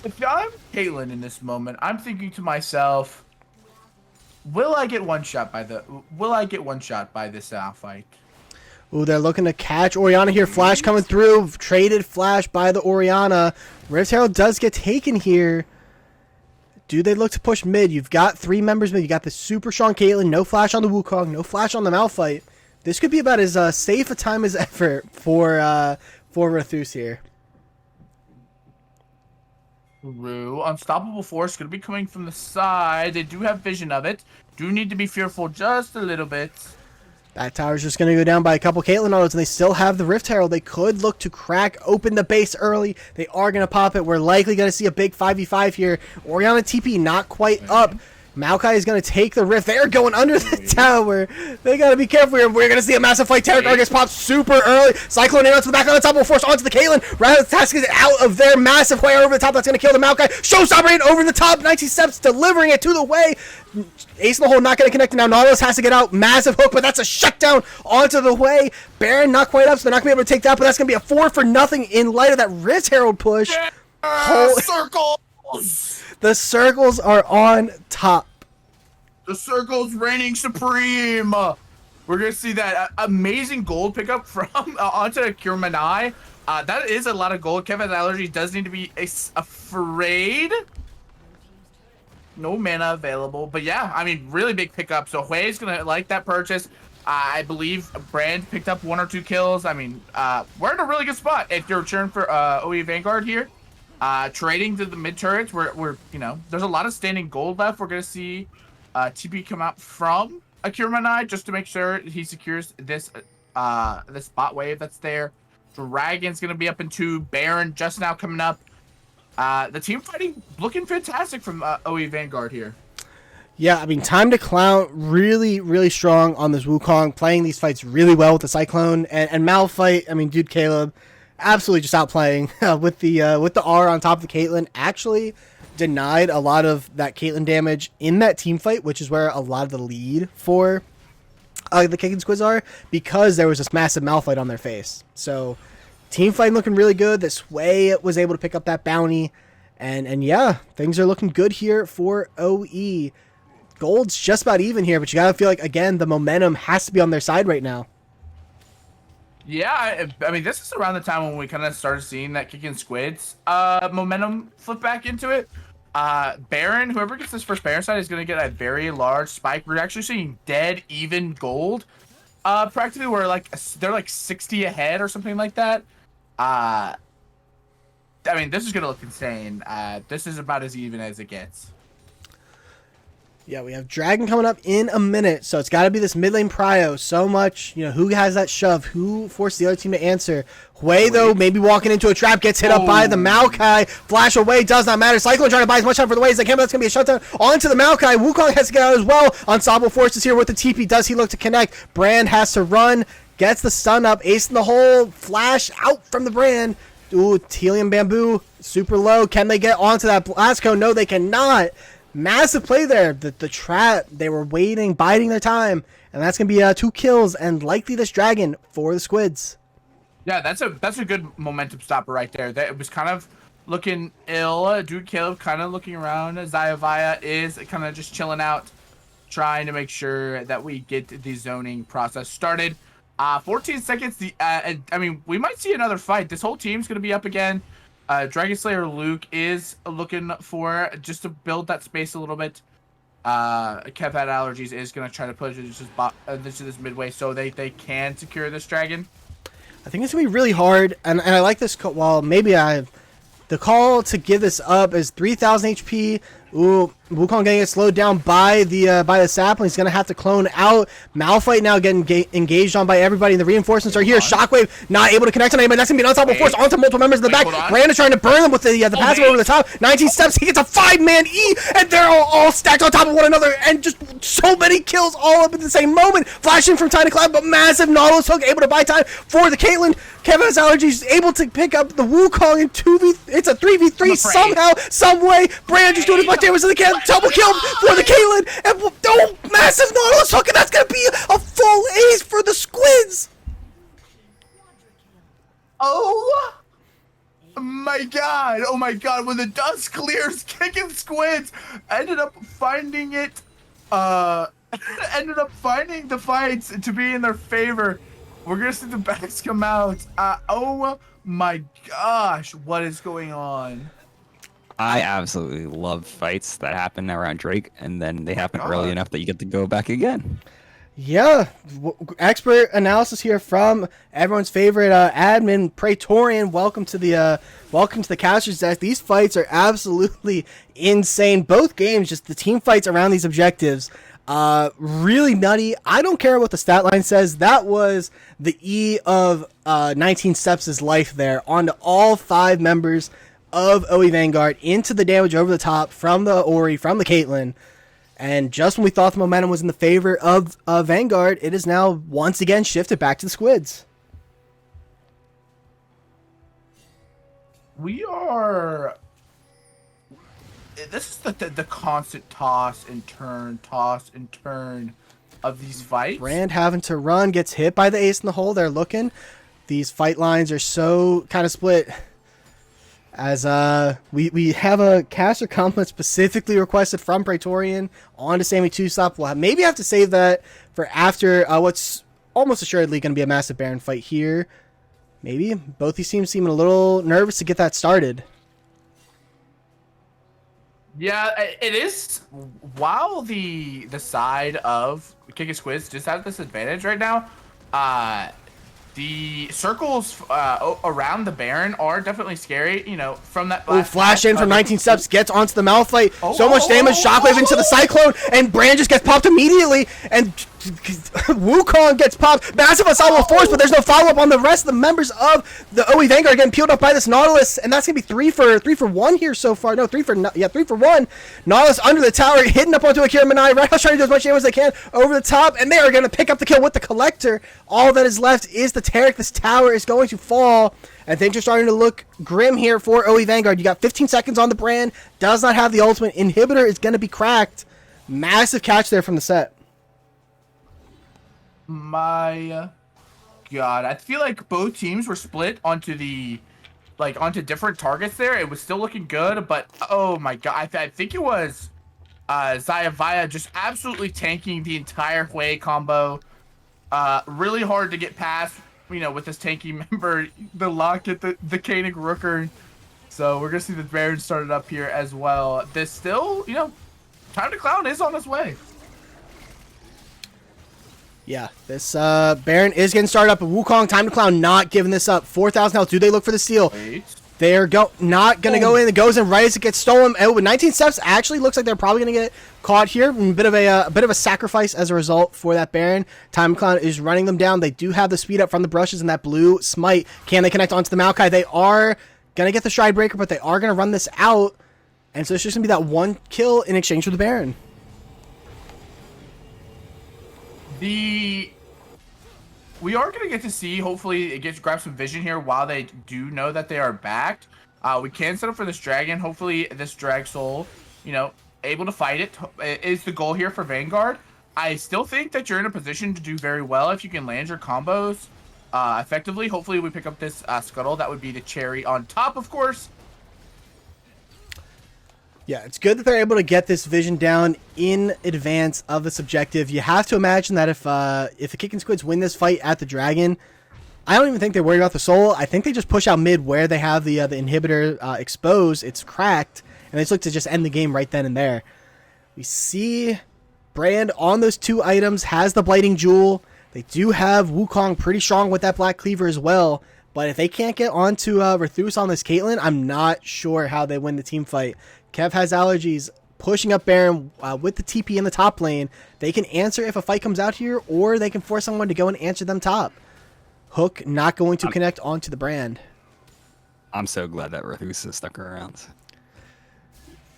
If I'm Caitlyn in this moment, I'm thinking to myself, will I get one shot by this fight? Ooh, they're looking to catch Orianna here. Flash coming through. Traded flash by the Orianna. Rift Herald does get taken here. Do they look to push mid? You've got 3 members mid. You got the super strong Caitlyn. No flash on the Wukong. No flash on the Malphite. This could be about as safe a time as ever for Rathus here. True. Unstoppable force could be coming from the side. They do have vision of it. Do need to be fearful just a little bit. That tower's just going to go down by a couple Caitlyn autos, and they still have the Rift Herald. They could look to crack open the base early. They are going to pop it. We're likely going to see a big 5v5 here. Orianna TP not quite up. Maokai is going to take the Rift. They're going under the tower. They got to be careful here. We're going to see a massive fight. Terra gets popped super early. Cyclone in onto the back on the top. Will force onto the Caitlyn. Rattask is out of there. Massive way over the top. That's going to kill the Maokai. Showstopper in over the top. 90 steps delivering it to the way. Ace in the hole not going to connect. Now Nautilus has to get out. Massive hook, but that's a shutdown onto the way. Baron not quite up, so they're not going to be able to take that, but that's going to be a 4 for nothing in light of that Rift Herald push. Circles! The circles are on top. The circle's reigning supreme. We're going to see that amazing gold pickup from onto Kurmanai. That is a lot of gold. Kevin's allergy does need to be afraid. No mana available. But yeah, I mean, really big pickup. So Hui's going to like that purchase. I believe Brand picked up 1 or 2 kills. I mean, we're in a really good spot. If you're cheering for OE Vanguard here, trading to the mid turrets, we're you know, there's a lot of standing gold left. We're going to see TP come out from Akiramanai just to make sure he secures this this bot wave that's there. Dragon's going to be up in 2. Baron just now coming up. The team fighting looking fantastic from OE Vanguard here. Yeah, I mean, Time to Clown really, really strong on this Wukong, playing these fights really well with the Cyclone and Malphite. I mean, dude, Caleb absolutely just outplaying with the R on top of the Caitlyn. Actually denied a lot of that Caitlyn damage in that team fight, which is where a lot of the lead for the Kickin Squids are, because there was this massive Malphite on their face. So team fighting looking really good. This way it was able to pick up that bounty, and yeah, things are looking good here for OE. Gold's just about even here, but you gotta feel like, again, the momentum has to be on their side right now. Yeah, I mean, this is around the time when we kind of started seeing that Kickin Squids momentum flip back into it. Baron, whoever gets this first Baron side is going to get a very large spike. We're actually seeing dead even gold. Practically, we're like, they're like 60 ahead or something like that. I mean, this is going to look insane. This is about as even as it gets. Yeah, we have Dragon coming up in a minute, so it's got to be this mid lane prio. So much, you know, who has that shove? Who forced the other team to answer? Hui, though, maybe walking into a trap, gets hit up by the Maokai. Flash away, does not matter. Cyclone trying to buy as much time for the way as they can, but that's going to be a shutdown onto the Maokai. Wukong has to get out as well. Unstoppable Forces here with the TP. Does he look to connect? Brand has to run, gets the stun up. Ace in the hole, flash out from the Brand. Ooh, Helium Bamboo, super low. Can they get onto that blast cone? No, they cannot. Massive play there. The trap, they were waiting, biding their time. And that's going to be 2 kills and likely this dragon for the Squids. Yeah, that's a good momentum stopper right there. That it was kind of looking ill. Dude Caleb kind of looking around. Zayavaya is kind of just chilling out, trying to make sure that we get the zoning process started. 14 seconds. I mean, we might see another fight. This whole team's going to be up again. Dragon Slayer Luke is looking for just to build that space a little bit. Kev had allergies is going to try to push this midway so they can secure this dragon. I think it's going to be really hard. And I like this. Well, maybe the call to give this up is 3,000 HP. Ooh, Wukong gonna get slowed down by the sapling. He's gonna have to clone out. Malphite now getting engaged on by everybody. The reinforcements are here. Shockwave not able to connect on anybody. That's gonna be an unstoppable force onto multiple members in the back. Brandon trying to burn them with the passive over the top. 19 steps. He gets a 5-man E, and they're all stacked on top of one another, and just so many kills all up at the same moment. Flashing from Tiny Cloud, but massive Nautilus hook able to buy time for the Caitlyn. Kevin has allergies, able to pick up the Wukong in 2v. It's a 3v3 somehow, some way. Brandon just doing as much damage as they can. Double kill for the Caitlyn, and massive Nautilus hook, and that's gonna be a full ace for the Squids. Oh my god! Oh my god! When the dust clears, Kickin Squids ended up finding it. Ended up finding the fights to be in their favor. We're gonna see the backs come out. Oh my gosh! What is going on? I absolutely love fights that happen around Drake, and then they happen early enough that you get to go back again. Yeah, expert analysis here from everyone's favorite admin Praetorian. Welcome to the Casters deck. These fights are absolutely insane. Both games, just the team fights around these objectives, really nutty. I don't care what the stat line says. That was the E of 19 Steps' life there onto all 5 members of OE Vanguard, into the damage over the top from the Ori, from the Caitlyn. And just when we thought the momentum was in the favor of Vanguard, it is now once again shifted back to the Squids. We are... This is the constant toss and turn of these fights. Brand having to run, gets hit by the ace in the hole. They're looking. These fight lines are so kind of split. As we have a caster compliment specifically requested from Praetorian on to Sammy 2-stop. We'll maybe have to save that for after what's almost assuredly going to be a massive Baron fight here. Maybe. Both these teams seeming a little nervous to get that started. Yeah, it is. While the side of Kickin Squids just has this advantage right now, the circles around the Baron are definitely scary, you know, from that flash in from 19 Steps, gets onto the Malphite. So much damage, Shockwave into the Cyclone, and Brand just gets popped immediately, and Wukong gets popped. Massive ensemble force, but there's no follow-up on the rest of the members of the OE Vanguard getting peeled up by this Nautilus, and that's gonna be 3 for 1 here so far. No, 3 for 1. Nautilus under the tower, hitting up onto Akira Manai. Red House trying to do as much damage as they can over the top, and they are gonna pick up the kill with the Collector. All that is left is the Taric. This tower is going to fall, and things are starting to look grim here for OE Vanguard. You got 15 seconds on the Brand, does not have the ultimate. Inhibitor is going to be cracked. Massive catch there from the set. My god, I feel like both teams were split onto different targets there. It was still looking good, but oh my god, I think it was Zayavaya just absolutely tanking the entire way combo. Really hard to get past, you know, with this tanky member, the Locket, the Koenig Rooker. So we're gonna see the Baron started up here as well. This still, you know, Time to Clown is on its way. Yeah, this Baron is getting started up. Wukong, Time to Clown not giving this up. 4,000 health. Do they look for the steal? They're not going to go in. It goes in right as it gets stolen. And with 19 Steps, actually looks like they're probably going to get caught here. A bit of a sacrifice as a result for that Baron. Time to Clown is running them down. They do have the speed up from the brushes and that blue smite. Can they connect onto the Maokai? They are going to get the Stride Breaker, but they are going to run this out. And so it's just going to be that 1 kill in exchange for the Baron. We are going to get to see, hopefully it grab some vision here while they do know that they are backed. We can set up for this dragon. Hopefully this drag soul, you know, able to fight it is the goal here for Vanguard. I still think that you're in a position to do very well if you can land your combos effectively. Hopefully we pick up this scuttle. That would be the cherry on top, of course. Yeah, it's good that they're able to get this vision down in advance of this objective. You have to imagine that if the Kickin Squids win this fight at the Dragon, I don't even think they're worried about the soul. I think they just push out mid where they have the inhibitor exposed. It's cracked, and they just look to just end the game right then and there. We see Brand on those 2 items has the Blighting Jewel. They do have Wukong pretty strong with that Black Cleaver as well. But if they can't get onto Rethus on this Caitlyn, I'm not sure how they win the team fight. Kev has allergies, pushing up Baron with the TP in the top lane. They can answer if a fight comes out here, or they can force someone to go and answer them top. Hook not going to connect onto the Brand. I'm so glad that Rethus has stuck around.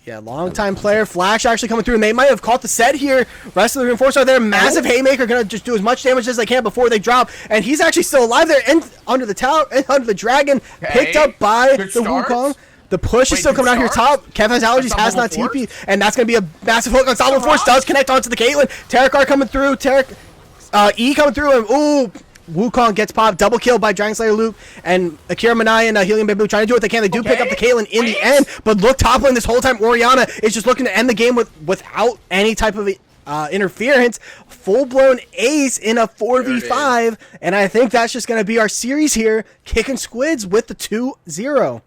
Yeah, long-time player. Flash actually coming through, and they might have caught the set here. Rest of the reinforcers are there. Massive Haymaker going to just do as much damage as they can before they drop. And he's actually still alive there, and under the tower, and under the Dragon, picked up by the Wukong. The push is still coming out here top. Kev has allergies, has not TP, and that's going to be a massive hook. Unstoppable Force does connect onto the Caitlyn. Terakar coming through. E coming through, and ooh, Wukong gets popped. Double kill by Dragon Slayer Luke, and Akira Manai and Helium Bamboo trying to do what they can. They do pick up the Caitlyn in the end, but look top lane this whole time. Orianna is just looking to end the game without any type of interference. Full-blown ace in a 4v5, and I think that's just going to be our series here. Kickin Squids with the 2-0.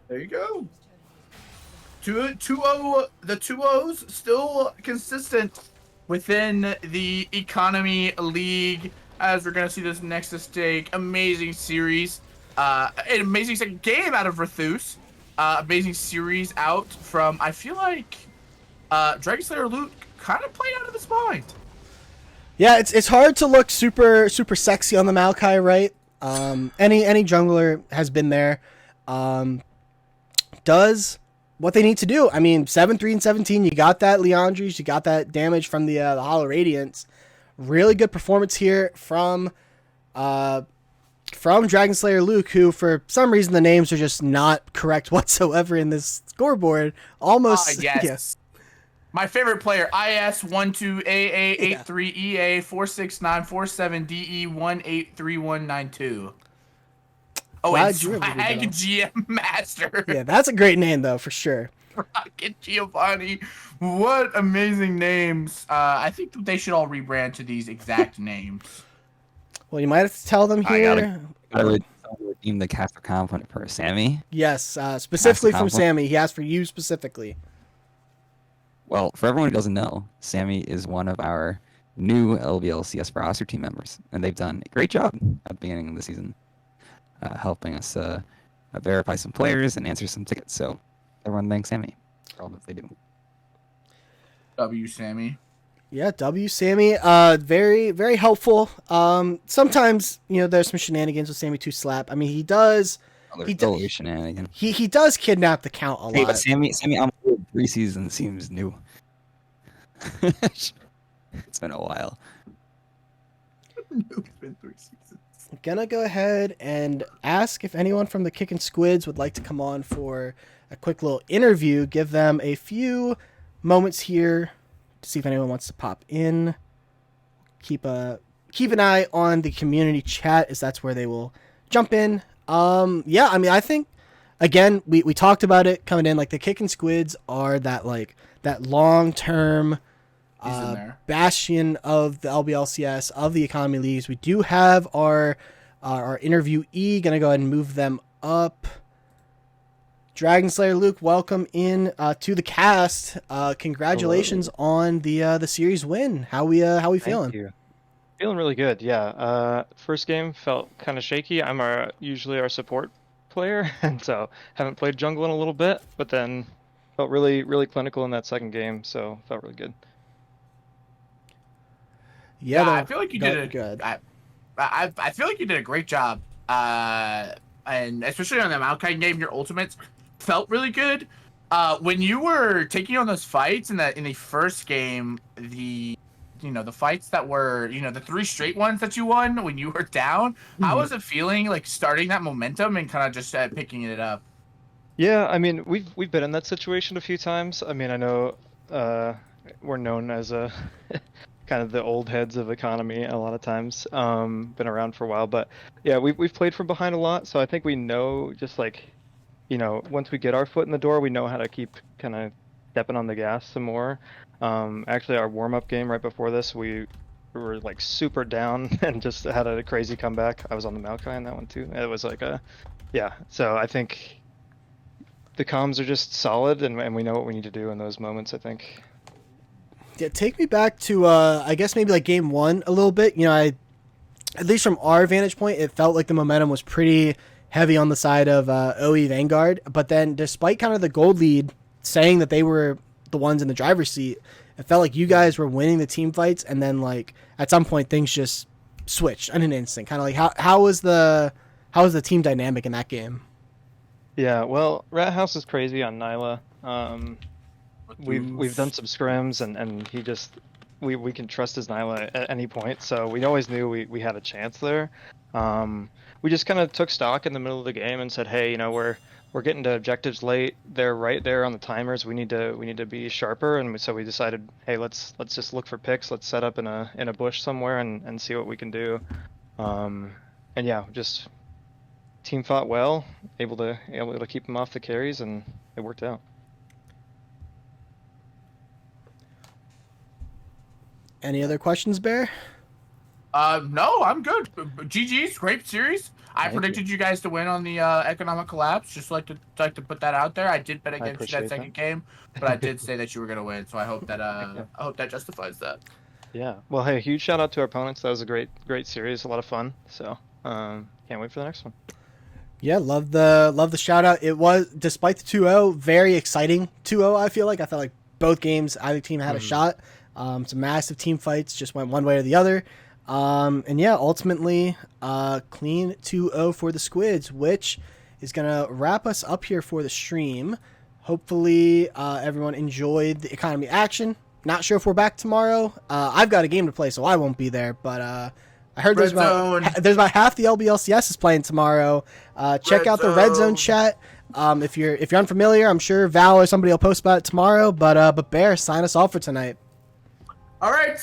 There you go. 2-0. The 2-0s still consistent within the Economy League, as we're going to see this Nexus stake. Amazing series. An amazing second game out of Rethus. Amazing series out from, I feel like, Dragon Slayer Luke kind of played out of his mind. Yeah, it's hard to look super sexy on the Maokai, right? Any jungler has been there. Does what they need to do. I mean, 7-3 and 17. You got that Leandries. You got that damage from the Hollow Radiance. Really good performance here from Dragon Slayer Luke, who for some reason the names are just not correct whatsoever in this scoreboard. Almost yes. Yes. My favorite player, IS12AA83EA46947DE183192. Oh, and Swag GM Master. Yeah, that's a great name, though, for sure. Rocket Giovanni. What amazing names. I think they should all rebrand to these exact names. Well, you might have to tell them here. I gotta redeem the caster compliment for Sammy. Yes, specifically from Sammy. He asked for you specifically. Well, for everyone who doesn't know, Sammy is one of our new LVLCS roster team members, and they've done a great job at the beginning of the season. Helping us verify some players and answer some tickets. So everyone thanks Sammy for all that they do. W Sammy. Yeah, W Sammy. Very, very helpful. Sometimes, there's some shenanigans with Sammy 2 Slap. I mean, he does. He does shenanigans. He does kidnap the count a lot. But Sammy, I'm 3 seasons seems new. It's been a while. It's been 3 seasons. Gonna go ahead and ask if anyone from the Kickin Squids would like to come on for a quick little interview. Give them a few moments here to see if anyone wants to pop in. Keep an eye on the community chat, as that's where they will jump in. Yeah, I mean, I think again we talked about it coming in. Like the Kickin Squids are that long-term bastion of the LBLCS, of the economy leagues. We do have our interviewee. Gonna go ahead and move them up. Dragon Slayer Luke, welcome in to the cast. Congratulations on the series win. How we feeling? Thank you. Feeling really good. Yeah. First game felt kind of shaky. I'm usually our support player, and so haven't played jungle in a little bit. But then felt really clinical in that second game, so felt really good. Yeah, I feel like you did good. I feel like you did a great job, and especially on the Maokai game, your ultimates felt really good. When you were taking on those fights in the first game, the fights that were the 3 straight ones that you won when you were down, how was it feeling like starting that momentum and kind of just picking it up? Yeah, I mean, we've been in that situation a few times. I mean, I know we're known as a kind of the old heads of economy a lot of times. Been around for a while, but yeah, we've played from behind a lot, so I think we know just like, once we get our foot in the door, we know how to keep kind of stepping on the gas some more. Actually, our warm-up game right before this, we were like super down and just had a crazy comeback. I was on the Maokai in that one too. It was like yeah. So I think the comms are just solid, and we know what we need to do in those moments, I think. Yeah, take me back to I guess maybe like game one a little bit. At least from our vantage point, it felt like the momentum was pretty heavy on the side of OE Vanguard. But then, despite kind of the gold lead saying that they were the ones in the driver's seat, it felt like you guys were winning the team fights, and then like at some point things just switched in an instant. Kind of like how was the team dynamic in that game? Yeah, well, Rat House is crazy on Nyla. We've done some scrims, and he just we can trust his Nyla at any point, so we always knew we had a chance there. We just kind of took stock in the middle of the game and said, hey, we're getting to objectives late. They're right there on the timers. We need to be sharper, and so we decided, hey, let's just look for picks. Let's set up in a bush somewhere and see what we can do. And yeah, just team fought well, able to keep them off the carries, and it worked out. Any other questions, Bear? No, I'm good. GG's, great series. I Thank predicted you guys to win on the economic collapse. Just like to put that out there. I did bet against you that second game, but I did say that you were gonna win. So I hope that I hope that justifies that. Yeah. Well, hey, huge shout out to our opponents. That was a great series, a lot of fun. So can't wait for the next one. Yeah, love the shout out. It was, despite the 2-0, very exciting 2-0. I feel like both games either team had a shot. Some massive team fights just went one way or the other. And yeah, ultimately, clean 2-0 for the Squids, which is gonna wrap us up here for the stream. Hopefully, everyone enjoyed the economy action. Not sure if we're back tomorrow. I've got a game to play, so I won't be there. But I heard there's about half the LBLCS is playing tomorrow. Check out the Red Zone chat. If you're unfamiliar, I'm sure Val or somebody will post about it tomorrow. But Bear, sign us off for tonight. All right.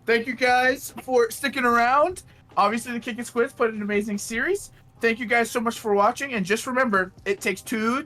Thank you guys for sticking around. Obviously, the Kickin Squids put an amazing series. Thank you guys so much for watching. And just remember, it takes two